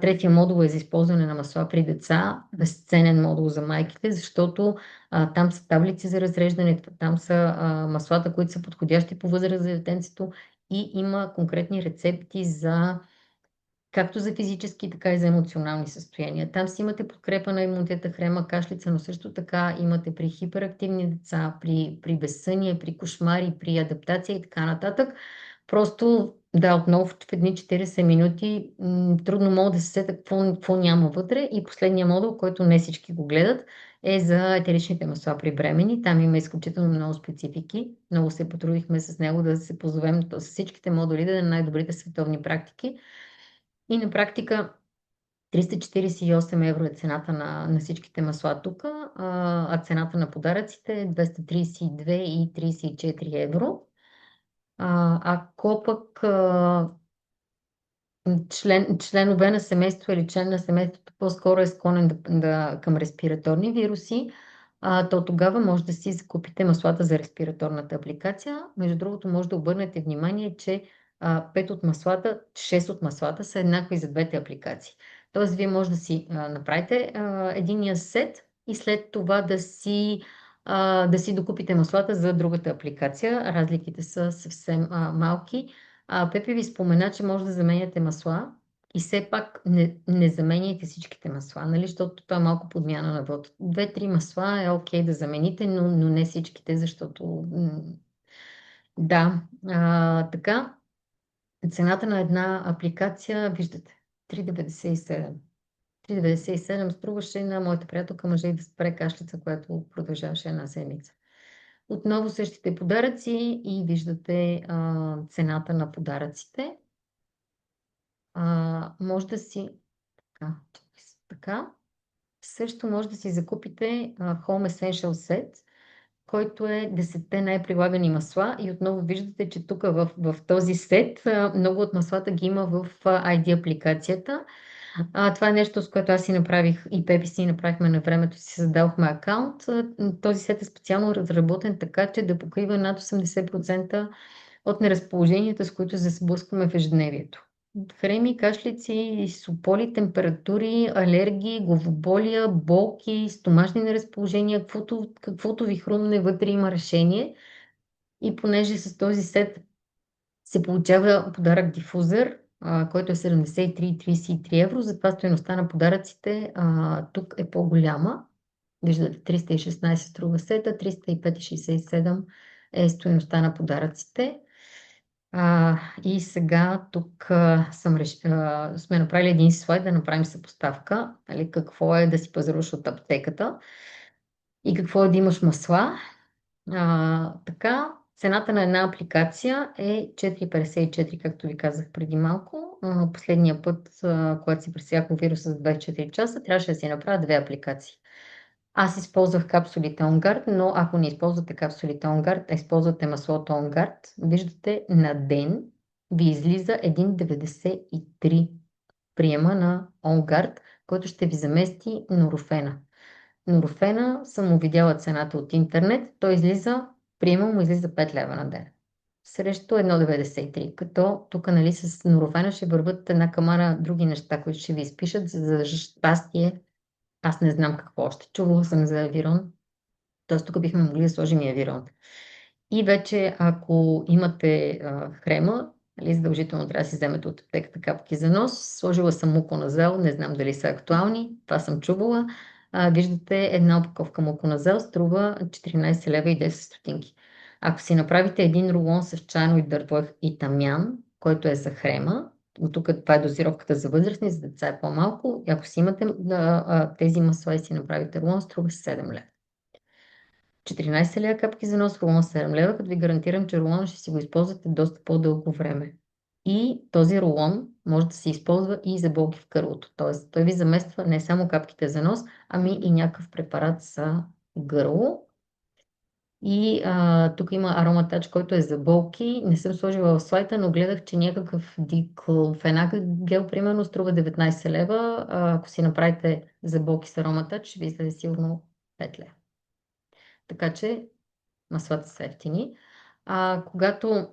Третия модул е за използване на масла при деца, безценен модул за майките, защото там са таблици за разреждане, там са маслата, които са подходящи по възраст за детенцето и има конкретни рецепти за както за физически, така и за емоционални състояния. Там си имате подкрепа на имунитета, хрема, кашлица, но също така имате при хиперактивни деца, при безсъние, при кошмари, при адаптация и така нататък. Просто, да, отново в едни 40 минути трудно мога да се сета какво няма вътре. И последния модул, който не всички го гледат, е за етеричните масла при бремени. Там има изключително много специфики. Много се потрудихме с него да се позовем с всичките модули да на най-добрите световни практики. И на практика 348 евро е цената на всичките масла тук, а цената на подаръците е 232,34 евро. Ако пък членове на семейство или член на семейството по-скоро е склонен към респираторни вируси, то тогава може да си закупите маслата за респираторната апликация. Между другото, може да обърнете внимание, че 5 от маслата, 6 от маслата са еднакви за двете апликации. Тоест, вие може да си направите единия сет и след това да си докупите маслата за другата апликация. Разликите са съвсем малки. Пепи ви спомена, че може да заменяте масла и все пак не заменяйте всичките масла, нали? Защото това е малко подмяна на вод. 2-3 масла е окей да замените, но не всичките, защото да, така. Цената на една апликация, виждате, 3,97. 3,97 струваше на моята приятелка мъже и да спре кашлица, която продължаваше една седмица. Отново същите подаръци и виждате цената на подаръците. Може да си така. Също може да си закупите Home Essential Set, който е 10 най-прилагани масла и отново виждате, че тук в този сет много от маслата ги има в ID апликацията. Това е нещо, с което аз си направих и Пепи си направихме на времето, си създадохме акаунт. Този сет е специално разработен така, че да покрива над 80% от неразположенията, с които се сблъскваме в ежедневието. Хреми, кашлици, сополи, температури, алергии, главоболия, болки, стомашни неразположения, каквото ви хрумне, вътре има решение. И понеже с този сет се получава подарък дифузър, който е 73,33 евро, затова стойността на подаръците тук е по-голяма. Виждате, 316 струва сета, 305,67 е стойността на подаръците. И сега тук сме направили един слайд да направим съпоставка, нали, какво е да си пазаруваш от аптеката и какво е да имаш масла. Така, цената на една апликация е 4,54, както ви казах преди малко. Последния път, когато си пресякох вируса за 24 часа, трябваше да си направя 2 апликации. Аз използвах капсулите OnGuard, но ако не използвате капсулите OnGuard, а използвате маслото OnGuard, виждате на ден ви излиза 1,93 приема на OnGuard, който ще ви замести норофена. Норофена съм му видяла цената от интернет, той приема му излиза 5 лева на ден. Срещу 1,93, като тук нали, с норофена ще върват една камара други неща, които ще ви изпишат, за щастие. Аз не знам какво още. Чувала съм за авирон. Т.е. тук бихме могли да сложим и авирон. И вече, ако имате хрема, нали, задължително трябва да си вземете от аптеката капки за нос. Сложила съм муконазал, не знам дали са актуални. Това съм чувала. Виждате, една опаковка муконазал струва 14 лева и 10 стотинки. Ако си направите един рулон с чайно и дърво и тамян, който е за хрема, От тук това е дозировката за възрастни, за деца е по-малко. Ако си имате тези масла и си направите рулон, струва 7 лева. 14 лева капки за нос, рулон 7 лева, като ви гарантирам, че рулон ще си го използвате доста по-дълго време. И този рулон може да се използва и за болки в гърлото. Тоест, той ви замества не само капките за нос, ами и някакъв препарат за гърло. И тук има ароматач, който е за болки. Не съм сложила в слайда, но гледах, че някакъв диклофенак гел, примерно, струва 19 лева. Ако си направите за болки с ароматач, ще ви излезе сигурно 5 лева. Така че маслата са ефтини. Когато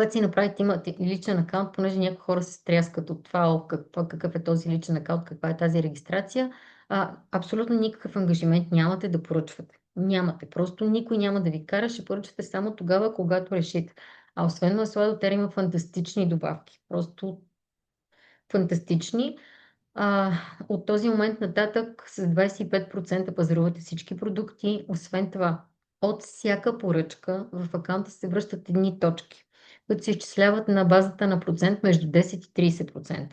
си направите, имате личен акаунт, понеже някои хора се стряскат от това, какъв е този личен акаунт, каква е тази регистрация, абсолютно никакъв ангажимент нямате да поръчвате. Нямате. Просто никой няма да ви кара, ще поръчате само тогава, когато решите. А освен масла, дотер има фантастични добавки. Просто фантастични. От този момент нататък с 25% пазарувате всички продукти. Освен това, от всяка поръчка в акаунта се връщат едни точки, които се изчисляват на базата на процент между 10 и 30%.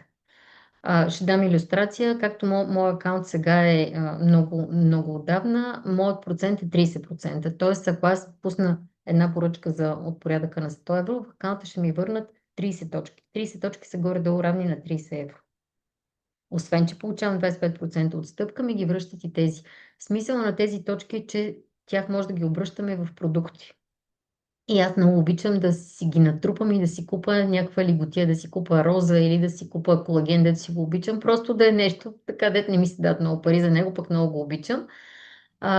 Ще дам илюстрация. Както моят акаунт сега е много, много отдавна, моят процент е 30%. Тоест, ако аз пусна една поръчка от порядъка на 100 евро, в акаунта ще ми върнат 30 точки. 30 точки са горе-долу равни на 30 евро. Освен, че получавам 25% отстъпка, ми ги връщат и тези. Смисъл на тези точки е, че тях може да ги обръщаме в продукти. И аз много обичам да си ги натрупам и да си купа някаква лиготия, да си купа роза или да си купа колаген, да си го обичам. Просто да е нещо, така дет не ми се дадат много пари за него, пък много го обичам.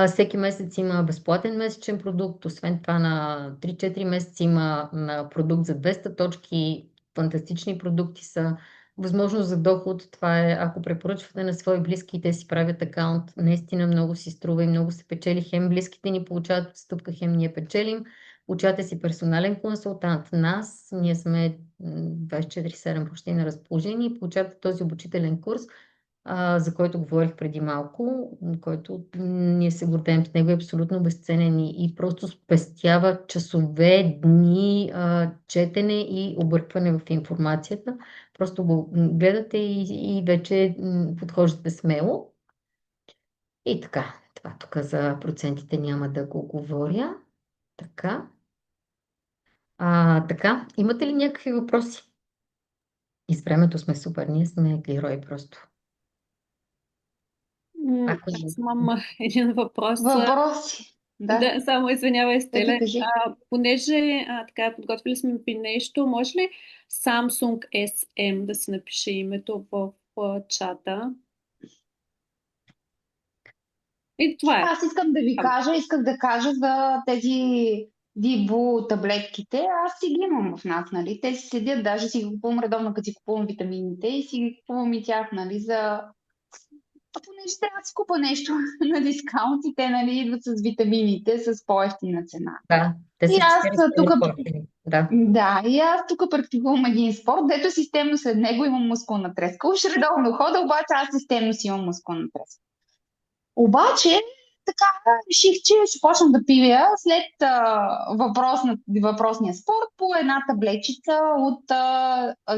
Всеки месец има безплатен месечен продукт, освен това на 3-4 месеца има на продукт за 200 точки, фантастични продукти са. Възможност за доход, това е ако препоръчвате на свои близки и те си правят акаунт, наистина много си струва и много се печели. Хем близките ни получават отстъпка, хем ние печелим. Получавате си персонален консултант. Ние сме 24/7 почти на разположение и получавате този обучителен курс, за който говорих преди малко, който ние се гордеем с него, е абсолютно безценен и просто спестява часове, дни, четене и объркване в информацията. Просто го гледате и вече подхождате смело. И така, това тук за процентите няма да го говоря. Така. Така, имате ли някакви въпроси? И с времето сме супер, ние сме герои просто. Аз имам един въпрос. Въпроси. Да. Да, само извинявай, Стеле. Кажи. Понеже така, подготвили сме ви нещо, може ли Samsung SM да си напише името в чата? И това е. Аз искам да ви кажа, исках да кажа за тези Дибу таблетките. Аз си ги имам в нас, нали? Те си седят, даже си ги купувам редовно, като си купувам витамините и си ги купувам и тях, нали, понеже трябва да си купа нещо на дискаунтите, нали, идват с витамините, с по-евтина цена. Да, те са И аз 40 тук по-евтини. Да. Да, и аз тук практикувам един спорт, дето системно след него имам мускулна треска. Уж редовно хода, обаче аз системно си имам мускулна треска. Обаче, така реших, че ще почна да пия след въпросния спорт по една таблетчица от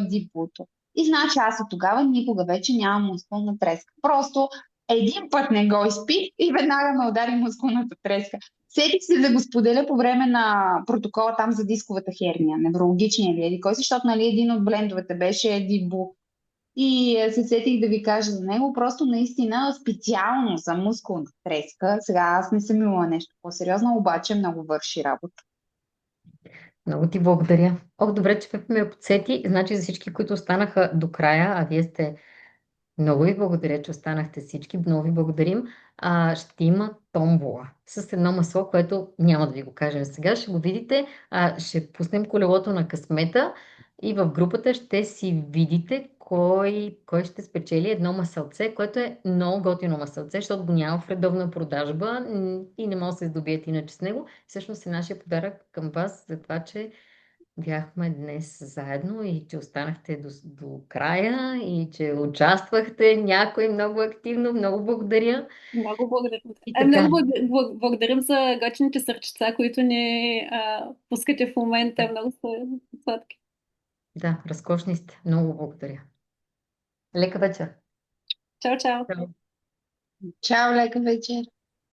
Дипото. И значи аз от тогава никога вече нямам мускулна треска. Просто един път не го изпих и веднага ме удари мускулната треска. Сетих се да го споделя по време на протокола там за дисковата херния, неврологичния или еди кой си, защото нали, един от блендовете беше Дибу. И се сетих да ви кажа за него, просто наистина специално за мускулна треска. Сега аз не съм имала нещо по-сериозно, обаче много върши работа. Много ти благодаря. Добре, че ме подсети. Значи за всички, които останаха до края, а вие сте много ви благодаря, че останахте всички. Много ви благодарим. Ще има томбола с едно масло, което няма да ви го кажем сега. Ще го видите. Ще пуснем колелото на късмета и в групата ще си видите кой ще спечели едно масълце, което е много готино масълце, защото го няма в редовна продажба и не може да се здобиете иначе с него. Всъщност е нашия подарък към вас за това, че бяхме днес заедно и че останахте до края и че участвахте някой много активно. Много благодаря. Много благодаря. И Много благодарим за готините сърчица, които ни пускате в момента. Много са сладки. Да, разкошни сте. Много благодаря. Лека вечер. Чао, чао! Чао. Чао, лека вечер!